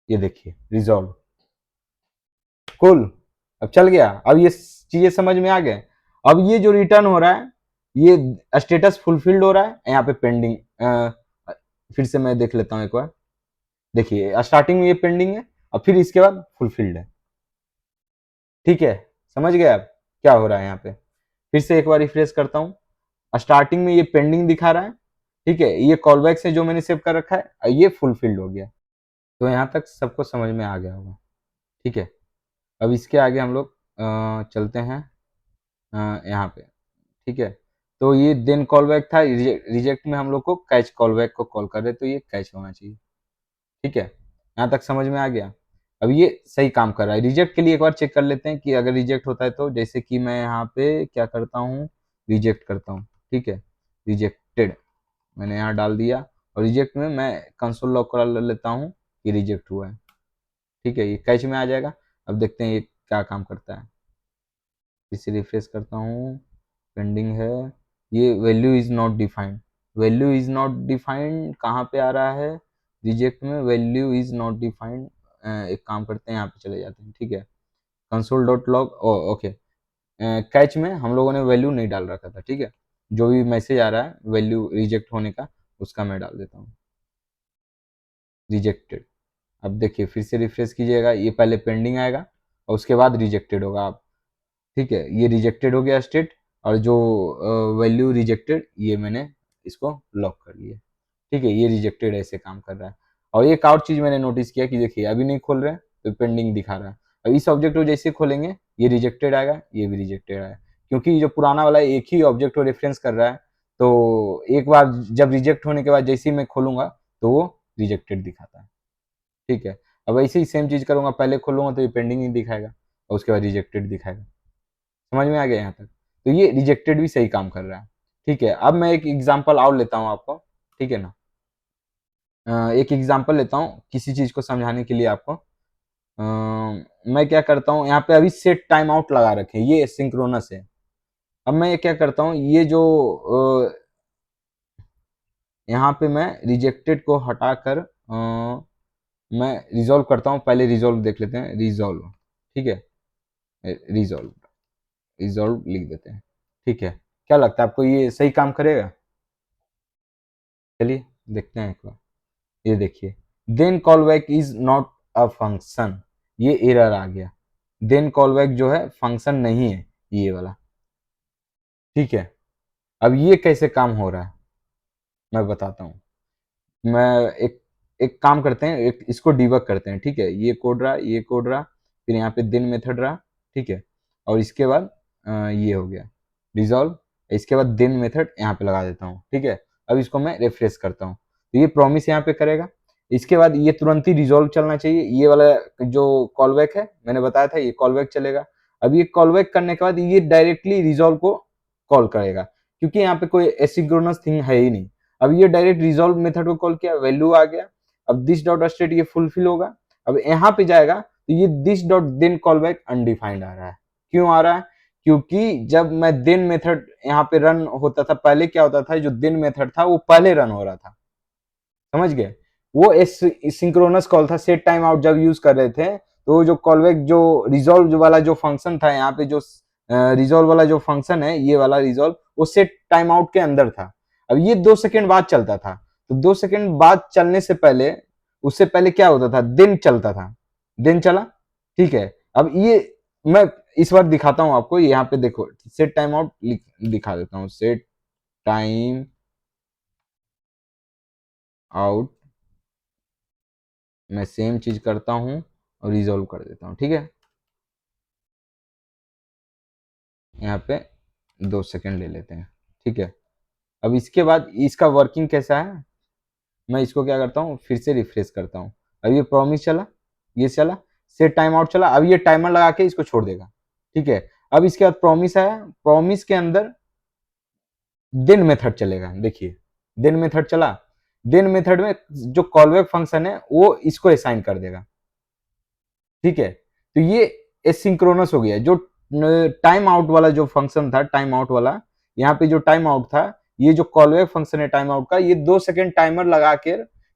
ये देखिए रिजॉल्व, कूल। अब चल गया। अब ये चीजें समझ में आ गए। अब ये जो रिटर्न हो रहा है ये स्टेटस फुलफिल्ड हो रहा है, यहाँ पे पेंडिंग, फिर से मैं देख लेता हूँ एक बार। देखिए स्टार्टिंग में ये पेंडिंग है और फिर इसके बाद फुलफिल्ड है, ठीक है। समझ गए आप क्या हो रहा है यहाँ पे। फिर से एक बार रिफ्रेश करता हूँ। स्टार्टिंग में ये पेंडिंग दिखा रहा है, ठीक है। ये कॉलबैक से जो मैंने सेव कर रखा है और ये फुलफिल्ड हो गया। तो यहाँ तक सबको समझ में आ गया होगा, ठीक है। अब इसके आगे हम लोग चलते हैं यहाँ पे, ठीक है। तो ये देन कॉलबैक था, रिजेक्ट में हम लोग को कैच कॉलबैक को कॉल कर रहे, तो ये कैच होना चाहिए, ठीक है। यहाँ तक समझ में आ गया। अब ये सही काम कर रहा है। रिजेक्ट के लिए एक बार चेक कर लेते हैं कि अगर रिजेक्ट होता है तो, जैसे कि मैं यहाँ पे क्या करता हूँ, रिजेक्ट करता हूँ, ठीक है। रिजेक्टेड मैंने यहाँ डाल दिया, और रिजेक्ट में मैं कंसोल लॉग करा लेता हूँ कि रिजेक्ट हुआ है, ठीक है। ये कैच में आ जाएगा। अब देखते हैं ये क्या काम करता है। इसे रिफ्रेश करता हूँ, पेंडिंग है। ये value is not defined, value is not defined कहाँ पे आ रहा है, रिजेक्ट में वैल्यू इज नॉट डिफाइंड। एक काम करते हैं, यहाँ पे चले जाते हैं, ठीक है। Console dot log, okay. Catch में हम लोगों ने वैल्यू नहीं डाल रखा था, ठीक है। जो भी मैसेज आ रहा है वैल्यू रिजेक्ट होने का, उसका मैं डाल देता हूँ, रिजेक्टेड। अब देखिए फिर से रिफ्रेश कीजिएगा, ये पहले पेंडिंग आएगा और उसके बाद रिजेक्टेड होगा आप, ठीक है। ये रिजेक्टेड हो गया स्टेट, और जो वैल्यू रिजेक्टेड ये मैंने इसको लॉक कर लिया, ठीक है। ये रिजेक्टेड ऐसे काम कर रहा है। और एक और चीज मैंने नोटिस किया कि देखिए अभी नहीं खोल रहे हैं तो पेंडिंग दिखा रहा है। अब इस ऑब्जेक्ट को जैसे खोलेंगे ये रिजेक्टेड आएगा, ये भी रिजेक्टेड आएगा, क्योंकि जो पुराना वाला एक ही ऑब्जेक्ट को रेफरेंस कर रहा है। तो एक बार जब रिजेक्ट होने के बाद जैसे ही मैं खोलूंगा तो वो रिजेक्टेड दिखाता है। ठीक है। अब ऐसे ही सेम चीज़ करूँगा, पहले खोलूँगा तो ये पेंडिंग ही दिखाएगा और उसके बाद रिजेक्टेड दिखाएगा। समझ में आ गया यहाँ तक? तो ये रिजेक्टेड भी सही काम कर रहा है। ठीक है, अब मैं एक एग्ज़ाम्पल और लेता हूँ आपको, ठीक है ना? एक एग्ज़ाम्पल लेता हूँ किसी चीज़ को समझाने के लिए आपको। मैं क्या करता हूँ, यहाँ पे अभी सेट टाइम आउट लगा रखे हैं, ये एसिंक्रोनस है। अब मैं क्या करता हूँ, ये जो यहाँ पे मैं रिजेक्टेड को हटाकर मैं रिज़ॉल्व करता हूँ। पहले रिज़ॉल्व देख लेते हैं, रिज़ॉल्व, ठीक है? रिज़ॉल्व, रिज़ॉल्व लिख देते हैं, ठीक है? क्या लगता है आपको ये सही काम करेगा? चलिए देखते हैं एक बार। ये देखिए, then callback is not a function, ये एरर आ गया। देन कॉलबैक जो है फंक्शन नहीं है, ये वाला, ठीक है? अब ये कैसे काम हो रहा है मैं बताता हूँ। मैं एक एक काम करते हैं, एक इसको डिबग करते हैं, ठीक है? ये कोड रहा, ये कोड रहा, फिर यहाँ पे देन मेथड रहा, ठीक है? और इसके बाद ये हो गया रिजॉल्व, इसके बाद देन मेथड यहाँ पे लगा देता हूँ, ठीक है? अब इसको मैं रिफ्रेश करता हूँ, तो ये प्रॉमिस यहाँ पे करेगा। इसके बाद ये तुरंत ही रिजॉल्व चलना चाहिए, ये वाला जो कॉलबैक है मैंने बताया था, ये कॉलबैक चलेगा। अब ये कॉलबैक करने के बाद ये डायरेक्टली रिजॉल्व को कॉल करेगा, क्योंकि यहाँ पे कोई एसिंक्रोनस थिंग है ही नहीं। अब ये डायरेक्ट रिजॉल्व मेथड को कॉल किया, वैल्यू आ गया। अब दिस डॉट स्टेट ये फुलफिल होगा। अब यहाँ पे जाएगा तो ये this dot then call back undefined आ रहा है। क्यों आ रहा है? क्योंकि जब मैं देन मेथड यहाँ पे रन होता था, पहले क्या होता था, जो देन मेथड था वो पहले रन हो रहा था, समझ गए? वो सिंक्रोनस कॉल था, सेट टाइम आउट जब यूज कर रहे थे, तो जो कॉलबैक जो रिजॉल्व वाला जो फंक्शन था, यहाँ पे जो रिजॉल्व वाला जो फंक्शन है, ये वाला रिजॉल्व, वो सेट टाइम आउट के अंदर था। अब ये 2 सेकेंड बाद चलता था, तो 2 सेकेंड बाद चलने से पहले, उससे पहले क्या होता था, दिन चलता था, दिन चला, ठीक है? अब ये मैं इस बार दिखाता हूं आपको, यहाँ पे देखो सेट टाइम आउट दिखा देता हूँ, सेट टाइम आउट, मैं सेम चीज करता हूँ और रिजॉल्व कर देता हूँ, ठीक है? यहाँ पे 2 सेकेंड ले लेते हैं, ठीक है? अब इसके बाद इसका वर्किंग कैसा है, मैं इसको क्या करता हूँ, फिर से रिफ्रेश करता हूँ। अब ये प्रॉमिस चला, ये चला, सेट टाइम आउट चला। अब ये टाइमर लगा के इसको छोड़ देगा, ठीक है? अब इसके बाद प्रॉमिस आया, प्रॉमिस के अंदर देन मेथड चलेगा। देखिए देन मेथड चला, देन मेथड में जो कॉलबैक फंक्शन है वो इसको असाइन कर देगा, ठीक है? तो ये एसिंक्रोनस हो गया। जो टाइम आउट वाला जो फंक्शन था, टाइम आउट वाला, यहाँ पे जो टाइम आउट था, ये जो कॉलबैक फंक्शन है टाइम आउट का, ये 2 सेकेंड टाइमर लगा के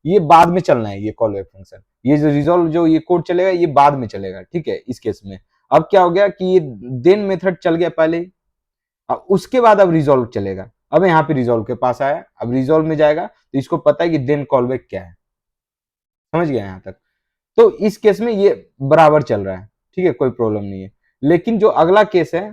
ये बाद में चलना है, ये कॉलबैक फंक्शन, ये जो रिजॉल्व जो ये कोड चलेगा ये बाद में चलेगा, ठीक है? इस केस में अब क्या हो गया कि ये देन मेथड चल गया पहले ही, अब उसके बाद अब रिजॉल्व चलेगा। अब यहाँ पे रिजॉल्व के पास आया, अब रिजॉल्व में जाएगा तो इसको पता है कि देन कॉलबैक क्या है, समझ गया यहाँ तक? तो इस केस में ये बराबर चल रहा है, ठीक है? कोई प्रॉब्लम नहीं है। लेकिन जो अगला केस है,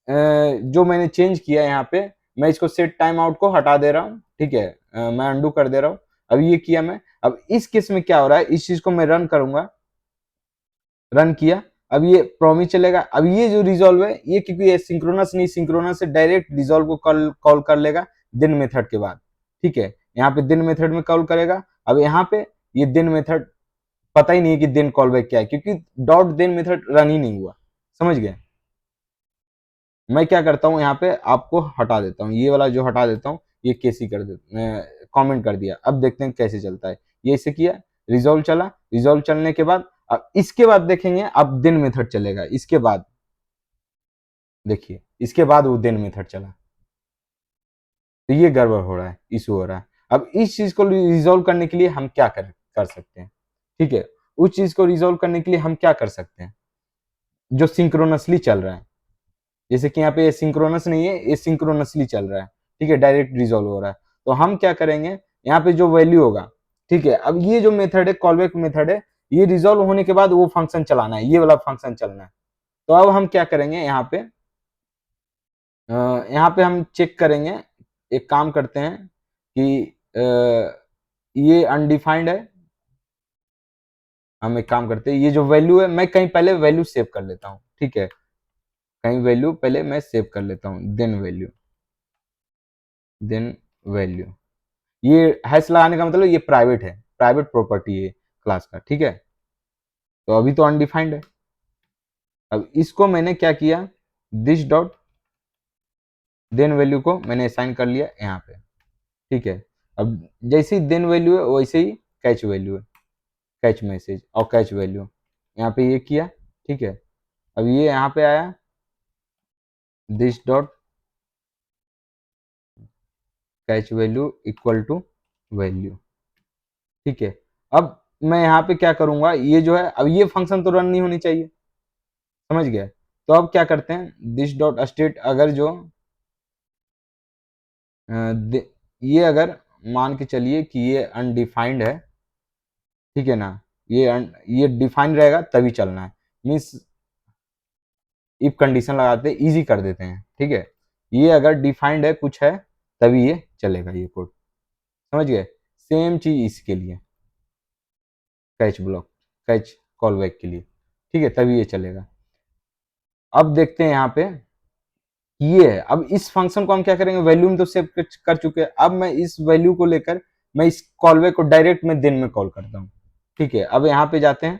जो मैंने चेंज किया यहाँ पे, मैं इसको सेट टाइम आउट को हटा दे रहा हूँ, ठीक है? मैं अंडू कर दे रहा हूँ। अब ये किया मैं, अब इस केस में क्या हो रहा है, इस चीज को मैं रन करूंगा, रन किया, अब ये प्रॉमिस चलेगा। अब ये जो रिजॉल्व है, ये क्योंकि ये सिंक्रोनस नहीं, सिंक्रोनस से डायरेक्ट रिजॉल्व को कॉल कर लेगा देन मेथड के बाद, ठीक है? यहाँ पे देन मेथड में कॉल करेगा। अब यहाँ पे ये देन मेथड पता ही नहीं है कि देन कॉल बैक क्या है, क्योंकि डॉट देन मेथड रन ही नहीं हुआ, समझ गए? मैं क्या करता हूँ, यहाँ पे आपको हटा देता हूँ, ये वाला जो हटा देता हूँ, ये कैसी कर दे, कमेंट कर दिया। अब देखते हैं कैसे चलता है। ये इसे किया, रिजॉल्व चला, रिजॉल्व चलने के बाद अब इसके बाद देखेंगे, अब देन मेथड चलेगा इसके बाद। देखिए इसके बाद वो देन मेथड चला, तो ये गड़बड़ हो रहा है, इशू हो रहा है। अब इस चीज को रिजॉल्व करने के लिए हम क्या कर सकते हैं, ठीक है? उस चीज को रिजॉल्व करने के लिए हम क्या कर सकते हैं, जो सिंक्रोनसली चल रहा है, जैसे कि यहाँ पे सिंक्रोनस नहीं है, ये सिंक्रोनसली चल रहा है, ठीक है? डायरेक्ट रिजॉल्व हो रहा है। तो हम क्या करेंगे, यहाँ पे जो वैल्यू होगा, ठीक है? अब ये जो मेथड है, कॉलबैक मेथड है, ये रिजॉल्व होने के बाद वो फंक्शन चलाना है, ये वाला फंक्शन चलना है। तो अब हम क्या करेंगे, यहाँ पे हम चेक करेंगे, एक काम करते हैं कि ये अनडिफाइंड है। हम एक काम करते हैं, ये जो वैल्यू है, मैं कहीं पहले वैल्यू सेव कर लेता हूँ, ठीक है? कहीं वैल्यू पहले मैं सेव कर लेता हूँ, देन वैल्यू, देन वैल्यू। ये हैश लगाने का मतलब ये प्राइवेट है, प्राइवेट प्रॉपर्टी है, क्लास का, ठीक है। तो अभी तो अनडिफाइंड है। अब इसको मैंने क्या किया, दिस डॉट देन वैल्यू को मैंने असाइन कर लिया यहाँ पे, ठीक है। अब जैसे ही देन वैल्यू है वैसे ही कैच वैल्यू है, कैच मैसेज और कैच वैल्यू यहाँ पे ये किया, ठीक है। अब ये यहाँ पे आया this dot catch value equal to value, ठीक है। अब मैं यहाँ पे क्या करूंगा, ये जो है अब ये फंक्शन तो रन नहीं होनी चाहिए, समझ गए। तो अब क्या करते हैं, दिस डॉट स्टेट अगर जो ये अगर मान के चलिए कि ये अनडिफाइंड है, ठीक है ना, ये डिफाइंड रहेगा तभी चलना है, मीन्स इफ कंडीशन लगाते हैं, इजी कर देते हैं, ठीक है। ये अगर डिफाइंड है कुछ है तभी ये चलेगा ये कोड, समझ गए। सेम चीज इसके लिए catch block, catch call back के लिए, ठीक है, तभी ये चलेगा। अब देखते हैं यहाँ पे ये है। अब इस फंक्शन को हम क्या करेंगे, वैल्यू में तो सेव कर चुके हैं। अब मैं इस वैल्यू को लेकर मैं इस कॉल बैक को डायरेक्ट मैं दिन में कॉल करता हूँ, ठीक है। अब यहाँ पे जाते हैं,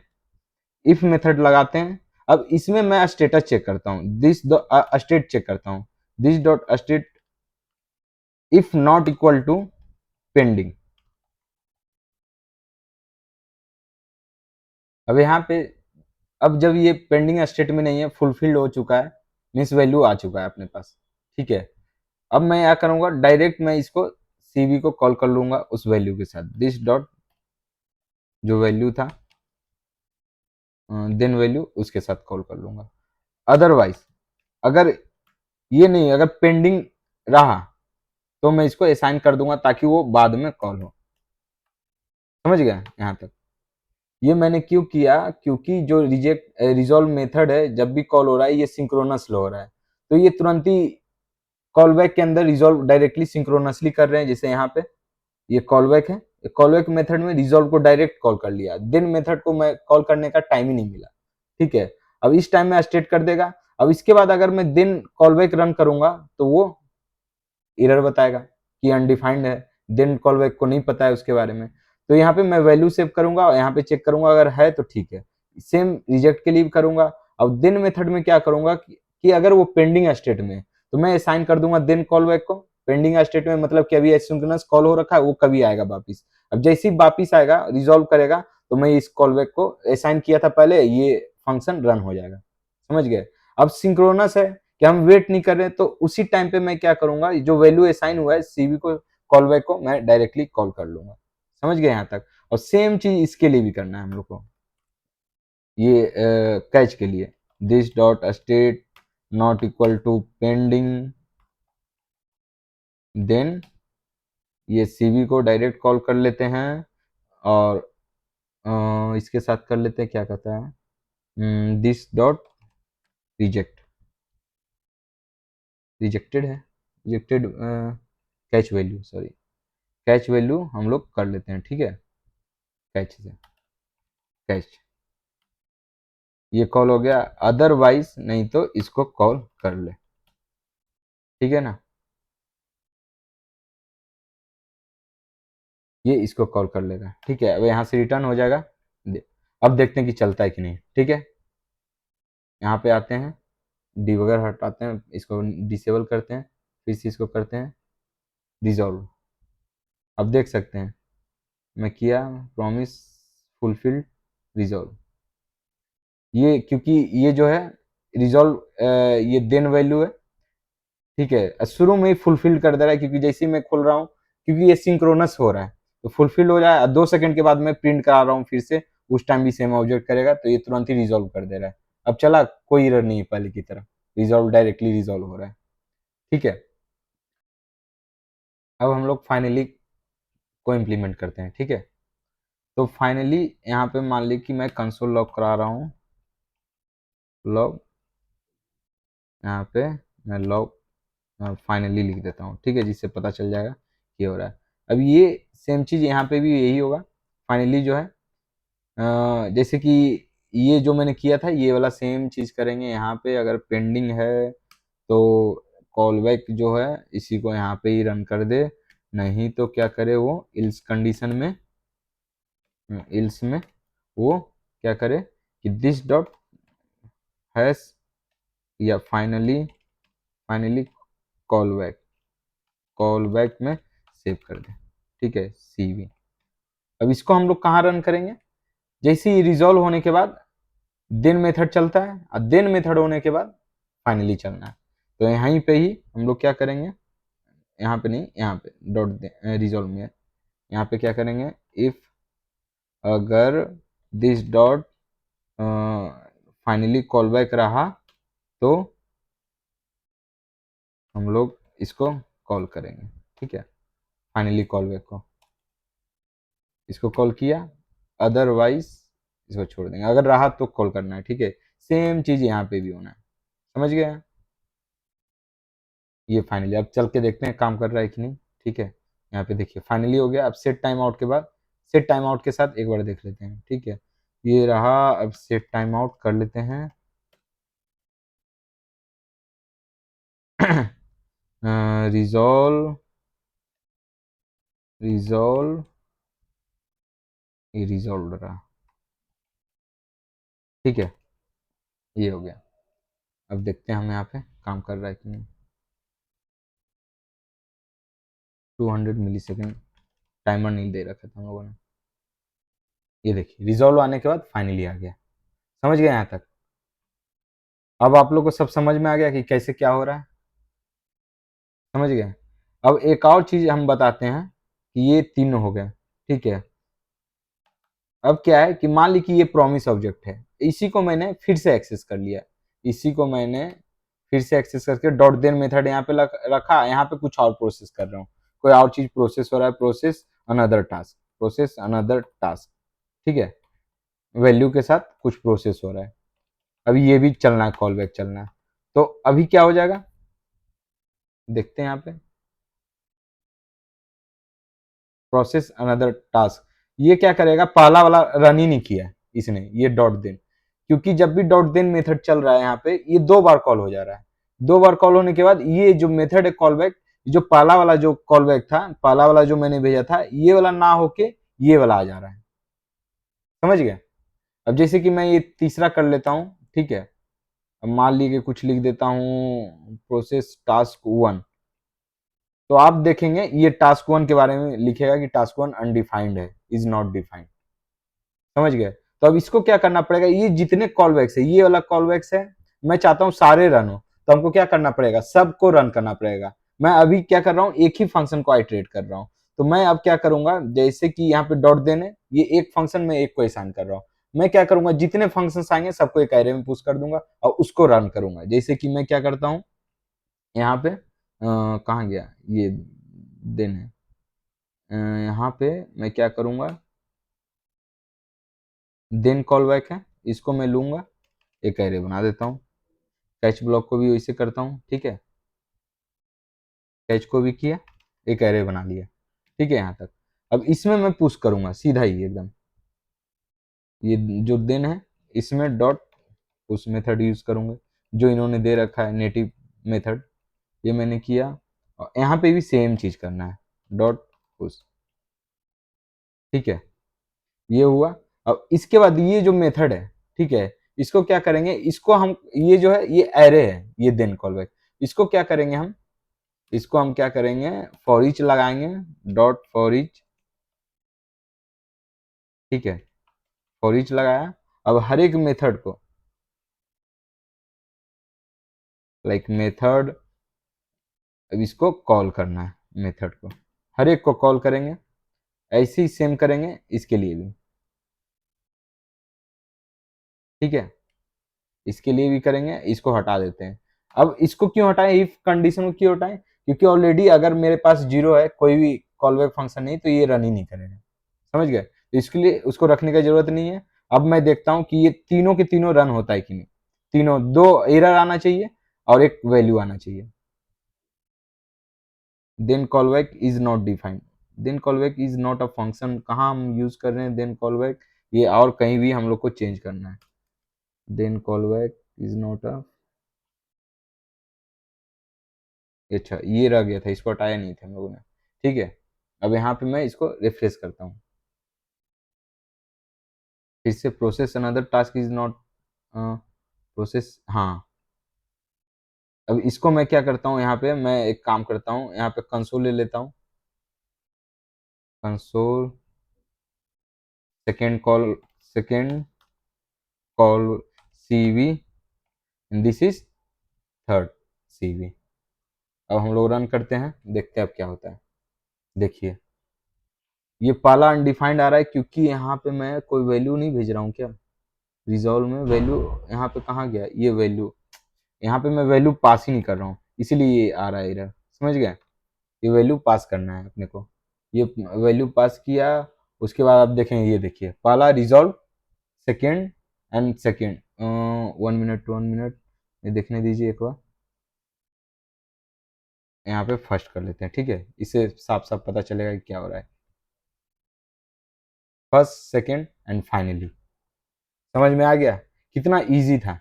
इफ मेथड लगाते हैं। अब इसमें मैं स्टेटस चेक करता हूँ, दिस स्टेट चेक करता हूँ, this dot state if not equal to pending. अब यहाँ पे अब जब ये पेंडिंग स्टेट में नहीं है, फुलफिल्ड हो चुका है, मीन्स वैल्यू आ चुका है अपने पास, ठीक है। अब मैं क्या करूंगा, डायरेक्ट मैं इसको सीवी को कॉल कर लूंगा उस वैल्यू के साथ, दिस डॉट जो वैल्यू था देन वैल्यू उसके साथ कॉल कर लूंगा। अदरवाइज अगर ये नहीं, अगर पेंडिंग रहा तो मैं इसको असाइन कर दूंगा ताकि वो बाद में कॉल हो, समझ गया यहाँ तक। ये मैंने क्यों किया, क्योंकि जो रिजॉल्व मेथड है जब भी कॉल हो रहा है ये सिंक्रोनस हो रहा है, तो ये तुरंत ही कॉल बैक के अंदर रिजॉल्व डायरेक्टली सिंक्रोनसली कर रहे हैं। जैसे यहाँ पे ये कॉल बैक है, कॉल बैक मेथड में रिजॉल्व को डायरेक्ट कॉल कर लिया, देन मेथड को मैं कॉल करने का टाइम ही नहीं मिला, ठीक है। अब इस टाइम में स्टेट कर देगा। अब इसके बाद अगर मैं देन कॉल बैक रन करूंगा तो वो एरर बताएगा कि अनडिफाइंड है, देन कॉल बैक को नहीं पता है उसके बारे में। तो यहाँ पे मैं वैल्यू सेव करूंगा और यहाँ पे चेक करूंगा, अगर है तो ठीक है। सेम रिजेक्ट के लिए भी करूंगा। अब देन मेथड में क्या करूंगा कि अगर वो पेंडिंग स्टेट में तो मैं असाइन कर दूंगा देन कॉल बैक को। पेंडिंग स्टेट में मतलब कि अभी एसिंक्रोनस कॉल हो रखा है, वो कभी आएगा वापिस। अब जैसे ही वापिस आएगा रिजॉल्व करेगा तो मैं इस कॉल बैक को असाइन किया था पहले, ये फंक्शन रन हो जाएगा, समझ गए। अब सिंक्रोनस है कि हम वेट नहीं कर रहे, तो उसी टाइम पे मैं क्या करूंगा, जो वैल्यू असाइन हुआ है सीवी को कॉल बैक को मैं डायरेक्टली कॉल कर लूंगा, समझ गए यहाँ तक। और सेम चीज इसके लिए भी करना है हम लोग को, ये कैच के लिए, this dot state not equal to pending, then ये सीवी को डायरेक्ट कॉल कर लेते हैं और इसके साथ कर लेते हैं, क्या कहता है, दिस डॉट रिजेक्ट, रिजेक्टेड है, rejected catch value, sorry catch value हम लोग कर लेते हैं, ठीक है। कैच से कैच ये कॉल हो गया, अदरवाइज नहीं तो इसको कॉल कर ले, ठीक है ना। ये इसको कॉल कर लेगा, ठीक है। अब यहाँ से रिटर्न हो जाएगा। अब देखते हैं कि चलता है कि नहीं, ठीक है। यहाँ पे आते हैं, डिबगर हटाते हैं, इसको डिसेबल करते हैं, फिर से इसको करते हैं रिजॉल्व। अब देख सकते हैं मैं किया प्रॉमिस फुलफिल्ड रिजॉल्व, ये क्योंकि ये जो है रिजॉल्व ये देन वैल्यू है, ठीक है। शुरू में ही फुलफिल कर दे रहा है क्योंकि जैसे ही मैं खोल रहा हूँ, क्योंकि ये सिंक्रोनस हो रहा है तो फुलफिल हो जाए। 2 सेकंड के बाद मैं प्रिंट करा रहा हूँ फिर से, उस टाइम भी सेम ऑब्जेक्ट करेगा तो ये तुरंत ही रिजॉल्व कर दे रहा है। अब चला, कोई एरर नहीं है पहले की तरह, रिजॉल्व डायरेक्टली रिजॉल्व हो रहा है, ठीक है। अब हम लोग फाइनली को इम्प्लीमेंट करते हैं, ठीक है। तो फाइनली यहाँ पे मान ली कि मैं कंसोल लॉग करा रहा हूँ, लॉग यहाँ पे मैं लॉग फाइनली लिख देता हूँ, ठीक है, जिससे पता चल जाएगा कि हो रहा है। अब ये सेम चीज़ यहाँ पे भी यही होगा, फाइनली जो है जैसे कि ये जो मैंने किया था ये वाला सेम चीज़ करेंगे यहाँ पे। अगर पेंडिंग है तो कॉल बैक जो है इसी को यहाँ पे ही रन कर दे, नहीं तो क्या करे वो इल्स कंडीशन में, इल्स में वो क्या करे कि दिस डॉट हैश या फाइनली कॉल बैक में सेव कर दे। ठीक है, CV। अब इसको हम लोग कहाँ रन करेंगे, जैसे ही रिजॉल्व होने के बाद देन मेथड चलता है और देन मेथड होने के बाद फाइनली चलना है। तो यहीं पे ही हम लोग क्या करेंगे, यहाँ पे नहीं, यहाँ पे डॉट रिजॉल्व में यहाँ पे क्या करेंगे, इफ अगर this dot finally call back रहा तो हम लोग इसको कॉल करेंगे। ठीक है, फाइनली कॉल बैक को इसको कॉल किया, अदरवाइज इसको छोड़ देंगे, अगर रहा तो कॉल करना है। ठीक है, सेम चीज यहाँ पे भी होना है, समझ गए। ये फाइनली अब चल के देखते हैं काम कर रहा है कि नहीं। ठीक है, यहाँ पे देखिए फाइनली हो गया। अब सेट टाइम आउट के बाद, सेट टाइम आउट के साथ एक बार देख लेते हैं। ठीक है, ये रहा। अब सेट टाइम आउट कर लेते हैं। रिजॉल्व रिजॉल्व ये रिजॉल्व रहा। ठीक है, ये हो गया। अब देखते हैं हम यहाँ पे काम कर रहा है कि नहीं। 200 मिली सेकेंड टाइमर नहीं दे रखा था हम लोगों ने। ये देखिए रिजॉल्व आने के बाद फाइनली आ गया। समझ गए यहाँ तक। अब आप लोग को सब समझ में आ गया कि कैसे क्या हो रहा है, समझ गए। अब एक और चीज हम बताते हैं कि ये तीनों हो गए। ठीक है, अब क्या है कि मान ली कि ये प्रॉमिस ऑब्जेक्ट है, इसी को मैंने फिर से एक्सेस कर लिया, इसी को मैंने फिर से एक्सेस करके डॉट देन मेथड यहाँ पे रखा, यहाँ पे कुछ और प्रोसेस कर रहा हूँ, कोई और चीज प्रोसेस हो रहा है, प्रोसेस अनदर टास्क। ठीक है, वैल्यू के साथ कुछ प्रोसेस हो रहा है। अभी ये भी चलना है, कॉल बैक चलना है। तो अभी क्या हो जाएगा देखते हैं यहाँ पे, प्रोसेस अनदर टास्क। ये क्या करेगा, पहला वाला रन ही नहीं किया इसने, ये डॉट देन, क्योंकि जब भी डॉट देन मेथड चल रहा है यहाँ पे ये 2 बार कॉल हो जा रहा है। 2 बार कॉल होने के बाद ये जो मेथड है कॉल बैक, जो पहला वाला जो कॉल बैक था, पहला वाला जो मैंने भेजा था, ये वाला ना होके ये वाला आ जा रहा है। समझ गए। अब जैसे कि मैं ये तीसरा कर लेता हूँ। ठीक है, अब मान लीजिए कुछ लिख देता हूँ, प्रोसेस टास्क 1। तो आप देखेंगे ये टास्क 1 के बारे में लिखेगा कि टास्क 1 अनडिफाइंड है, इज नॉट डिफाइंड। समझ गए। तो अब इसको क्या करना पड़ेगा, ये जितने कॉलबैक्स है, ये वाला कॉलबैक्स है, मैं चाहता हूं सारे रन हो, तो हमको क्या करना पड़ेगा, सबको रन करना पड़ेगा। मैं अभी क्या कर रहा हूँ, एक ही फंक्शन को आइटरेट कर रहा हूँ। तो मैं अब क्या करूंगा, जैसे कि यहाँ पे डॉट देने, ये एक फंक्शन में एक को असाइन कर रहा हूँ। मैं क्या करूंगा, जितने फंक्शन आएंगे सबको एक एरे में पुश कर दूंगा और उसको रन करूंगा। जैसे कि मैं क्या करता हूँ यहाँ पे, कहाँ गया ये देन है, यहाँ पे मैं क्या करूंगा, देन कॉल बैक है, इसको मैं लूंगा, एक एरे बना देता हूँ। कैच ब्लॉक को भी वैसे करता हूँ। ठीक है, कैच को भी किया, एक एरे बना लिया। ठीक है, यहाँ तक। अब इसमें मैं पुश करूंगा सीधा ही एकदम, ये जो देन है इसमें डॉट पुश मेथड यूज करूंगा, जो इन्होंने दे रखा है नेटिव मेथड, ये मैंने किया। और यहाँ पे भी सेम चीज करना है, डॉट पुश। ठीक है, ये हुआ। अब इसके बाद ये जो मेथड है, ठीक है, इसको क्या करेंगे, इसको हम, ये जो है ये एरे है, ये देन कॉल बैक, इसको क्या करेंगे हम, इसको हम क्या करेंगे, फॉर ईच लगाएंगे, डॉट फॉर ईच। ठीक है, फॉर ईच लगाया। अब हर एक मेथड को, लाइक मेथड, अब इसको कॉल करना है, मेथड को हर एक को कॉल करेंगे। ऐसे ही सेम करेंगे इसके लिए भी। ठीक है, इसके लिए भी करेंगे, इसको हटा देते हैं। अब इसको क्यों हटाएं, इफ कंडीशन को क्यों हटाएं, क्योंकि ऑलरेडी अगर मेरे पास 0 है, कोई भी कॉल बैक फंक्शन नहीं, तो ये रन ही नहीं करेगा। समझ गए, तो इसके लिए उसको रखने की जरूरत नहीं है। अब मैं देखता हूं कि ये तीनों के तीनों रन होता है कि नहीं। तीनों, 2 एरर आना चाहिए और एक वैल्यू आना चाहिए। Then callback is not defined, then callback is not a function, कहाँ हम यूज कर रहे हैं देन कॉलबैक, ये और कहीं भी हम लोग को चेंज करना है। Then callback is not a, अच्छा ये रह गया था, इसको हटाया नहीं था हम लोगों ने। ठीक है, अब यहाँ पे मैं इसको रिफ्रेश करता हूँ। फिर से process another task is not process, हाँ। अब इसको मैं क्या करता हूँ, यहाँ पे मैं एक काम करता हूँ, यहाँ पे कंसोल ले लेता हूँ, console second call CV, this is third CV। अब हम लोग रन करते हैं, देखते हैं अब क्या होता है। देखिए ये पाला अनडिफाइंड आ रहा है क्योंकि यहाँ पे मैं कोई वैल्यू नहीं भेज रहा हूँ क्या, रिजॉल्व में वैल्यू यहाँ पे कहाँ गया, ये वैल्यू, यहाँ पे मैं वैल्यू पास ही नहीं कर रहा हूँ, इसीलिए ये आ रहा है एरर, समझ गए। ये वैल्यू पास करना है अपने को, ये वैल्यू पास किया, उसके बाद आप देखेंगे, ये देखिए पाला resolve second and second, 1 minute 1 minute, ये देखने दीजिए एक बार, यहाँ पे फर्स्ट कर लेते हैं, ठीक है, इससे साफ साफ पता चलेगा कि क्या हो रहा है। फर्स्ट सेकेंड एंड फाइनली, समझ में आ गया कितना इजी था,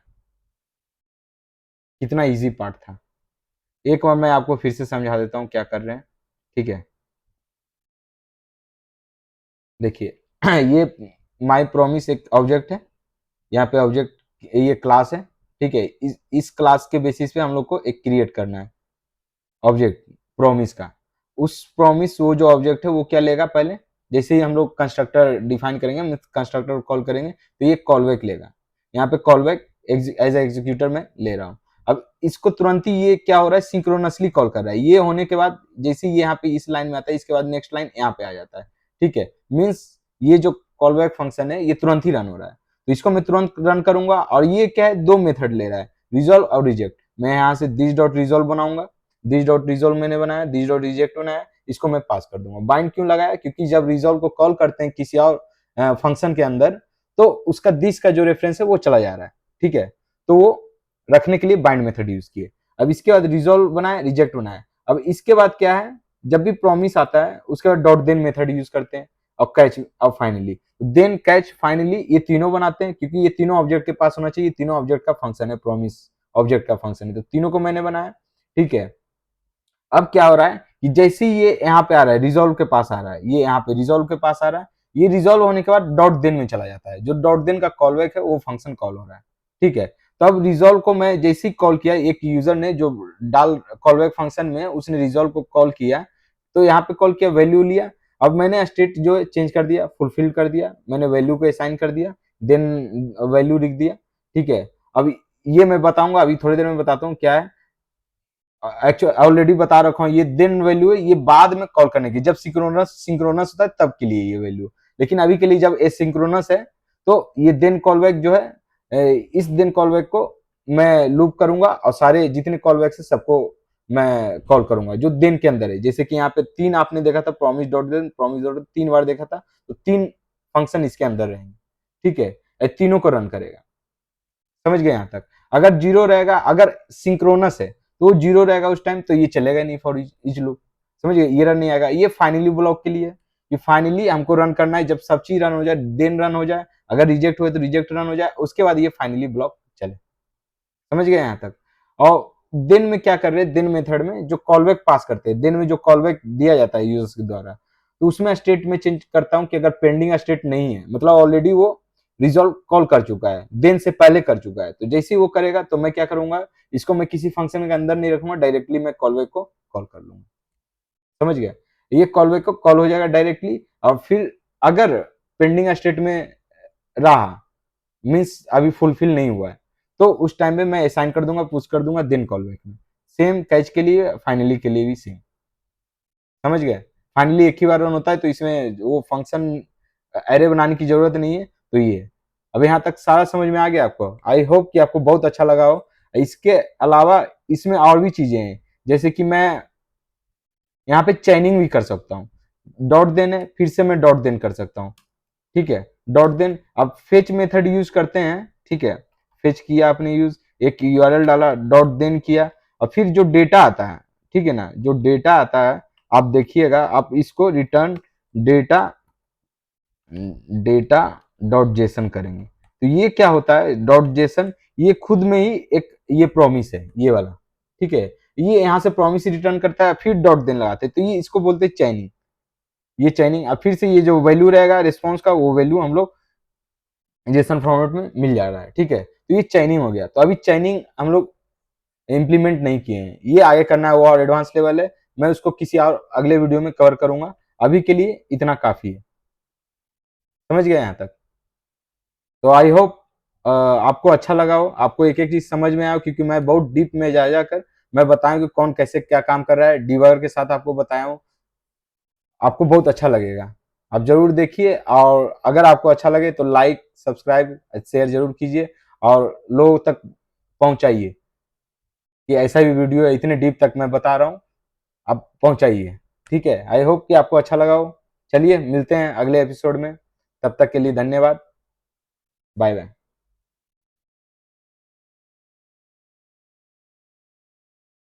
कितना इजी पार्ट था। एक बार मैं आपको फिर से समझा देता हूँ क्या कर रहे हैं, ठीक है। देखिए ये माई प्रोमिस एक ऑब्जेक्ट है, यहाँ पे ऑब्जेक्ट ये क्लास है, ठीक है। इस क्लास के बेसिस पे हम लोग को एक क्रिएट करना है ऑब्जेक्ट प्रोमिस का। उस प्रोमिस वो जो ऑब्जेक्ट है वो क्या लेगा, पहले जैसे ही हम लोग कंस्ट्रक्टर डिफाइन करेंगे, कंस्ट्रक्टर कॉल करेंगे तो ये कॉलबैक लेगा, यहाँ पे कॉलबैक एज एग्जीक्यूटर में ले रहा हूँ। अब इसको तुरंत ही ये क्या हो रहा है, सिंक्रोनसली कॉल कर रहा है, ये होने के बाद जैसे ही यहाँ पे इस लाइन में आता है, इसके बाद नेक्स्ट लाइन यहाँ पे आ जाता है, ठीक है। मीन्स ये जो कॉलबैक फंक्शन है ये तुरंत ही रन हो रहा है, तो इसको मैं तुरंत रन करूंगा। और ये क्या है, दो मेथड ले रहा है, रिजॉल्व और रिजेक्ट। मैं यहाँ से दिस डॉट रिजॉल्व बनाऊंगा, दिस डॉट रिजॉल्व मैंने बनाया, दिस डॉट रिजेक्ट बनाया, इसको मैं पास कर दूंगा। बाइंड क्यों लगाया, क्योंकि जब रिजॉल्व को कॉल करते हैं किसी और फंक्शन के अंदर, तो उसका दिस का जो रेफरेंस है वो चला जा रहा है, ठीक है। तो वो रखने के लिए बाइंड मेथड यूज किए। अब इसके बाद रिजॉल्व बनाए, रिजेक्ट बनाए। अब इसके बाद क्या है, जब भी प्रॉमिस आता है उसके बाद डॉट देन मेथड यूज करते हैं, और कैच, और फाइनली देन कैच फाइनली, ये तीनों बनाते हैं क्योंकि ये तीनों ऑब्जेक्ट के पास होना चाहिए, तीनों ऑब्जेक्ट का फंक्शन है, प्रॉमिस ऑब्जेक्ट का फंक्शन है, तो तीनों को मैंने बनाया, ठीक है। अब क्या हो रहा है कि जैसे ही ये यहाँ पे आ रहा है, रिजॉल्व के पास आ रहा है, ये यहाँ पे रिजॉल्व के पास आ रहा है, ये रिजॉल्व होने के बाद डॉट देन में चला जाता है, जो डॉट देन का कॉलबैक है वो फंक्शन कॉल हो रहा है, ठीक है। तो अब रिजॉल्व को मैं जैसे ही कॉल किया, एक यूजर ने जो डाल कॉलबैक फंक्शन में, उसने रिजॉल्व को कॉल किया, तो यहाँ पे कॉल किया, वैल्यू लिया। अब मैंने स्टेट जो चेंज कर दिया, फुलफिल कर दिया, मैंने वैल्यू को असाइन कर दिया, देन वैल्यू लिख दिया, ठीक है। अब ये मैं बताऊंगा, अभी थोड़ी देर में बताता हूँ क्या है, एक्चुअली ऑलरेडी बता रखा हूँ, ये देन वैल्यू है, ये बाद में कॉल करने की, जब सिंक्रोनस सिंक्रोनस होता है तब के लिए ये वैल्यू, लेकिन अभी के लिए जब एसिंक्रोनस है तो ये देन कॉलबैक जो है, इस देन कॉलबैक को मैं लूप करूंगा और सारे जितने कॉलबैक है सबको मैं कॉल करूंगा जो देन के अंदर है। जैसे कि यहाँ पे तीन आपने देखा था, promise dot then, promise dot then 3 बार देखा था, तो 3 फंक्शन इसके अंदर रहेंगे, ठीक है। तीनों को रन करेगा, समझ गए यहाँ तक। अगर जीरो रहेगा, अगर सिंक्रोनस है तो जीरो रहेगा उस टाइम, तो ये चलेगा नहीं फॉर इच लूप, समझ गए, ये रन नहीं आएगा। ये फाइनली ब्लॉक के लिए, ये फाइनली हमको रन करना है, जब सब चीज रन हो जाए, देन रन हो जाए, अगर रिजेक्ट हुए तो रिजेक्ट रन हो जाए, उसके बाद ये फाइनली ब्लॉक चले, समझ गए यहाँ तक। और देन में क्या कर रहे हैं, देन मेथड में जो कॉलबैक पास करते हैं, देन में जो कॉलबैक दिया जाता है यूजर्स के द्वारा, तो उसमें स्टेट में चेंज करता हूँ कि अगर पेंडिंग स्टेट नहीं है, मतलब ऑलरेडी वो रिजॉल्व कॉल कर चुका है, देन से पहले कर चुका है, तो जैसे ही वो करेगा तो मैं क्या करूंगा, इसको मैं किसी फंक्शन के अंदर नहीं रखूंगा, डायरेक्टली मैं कॉलबैक को कॉल कर लूंगा, समझ गया। ये कॉलबैक को कॉल हो जाएगा डायरेक्टली। और फिर अगर पेंडिंग स्टेट में रहा, मीन्स अभी फुलफिल नहीं हुआ है, तो उस टाइम पे मैं असाइन कर दूंगा, पुश कर दूंगा देन कॉलबैक में। सेम कैच के लिए, फाइनली के लिए भी सेम, समझ गए। फाइनली एक ही बार रन होता है, तो इसमें वो फंक्शन एरे बनाने की जरूरत नहीं है, तो ये अब यहाँ तक सारा समझ में आ गया आपको। आई होप कि आपको बहुत अच्छा लगा हो। इसके अलावा इसमें और भी चीजें हैं, जैसे कि मैं यहाँ पे चैनिंग भी कर सकता हूँ, डॉट देन है, फिर से मैं डॉट देन कर सकता हूँ, ठीक है। डॉट देन, अब फेच मेथड यूज करते हैं, ठीक है। फेच किया आपने यूज, एक यूआरएल डाला, डॉट देन किया, और फिर जो डेटा आता है, ठीक है ना, जो डेटा आता है, आप देखिएगा, आप इसको return data, data dot JSON करेंगे, तो ये क्या होता है, डॉट जेसन, ये खुद में ही एक ये प्रॉमिस है, ये वाला, ठीक है। ये यहाँ से प्रॉमिस रिटर्न करता है, फिर डॉट देन लगाते हैं, तो ये इसको बोलते हैं चैनिंग। ये चैनिंग, अब फिर से ये जो वैल्यू रहेगा रिस्पॉन्स का, वो वैल्यू हम लोग जेसन फॉर्मेट में मिल जा रहा है, ठीक है। तो ये चैनिंग हो गया। तो अभी चैनिंग हम लोग इम्प्लीमेंट नहीं किए हैं, ये आगे करना है, वो और एडवांस लेवल है। मैं उसको किसी और अगले वीडियो में कवर करूंगा। अभी के लिए इतना काफी है। समझ गए यहाँ तक? तो आई होप आपको अच्छा लगा हो, आपको एक एक चीज समझ में आया हो, क्योंकि मैं बहुत डीप में जा जाकर मैं बताऊं कि कौन कैसे क्या काम कर रहा है, डीबगर के साथ आपको बताया हूँ। आपको बहुत अच्छा लगेगा, आप जरूर देखिए। और अगर आपको अच्छा लगे तो लाइक सब्सक्राइब शेयर जरूर कीजिए और लोगों तक पहुंचाइए कि ऐसा भी वीडियो है, इतने डीप तक मैं बता रहा हूँ, आप पहुंचाइए। ठीक है, आई होप कि आपको अच्छा लगा हो। चलिए मिलते हैं अगले एपिसोड में, तब तक के लिए धन्यवाद। Bye bye.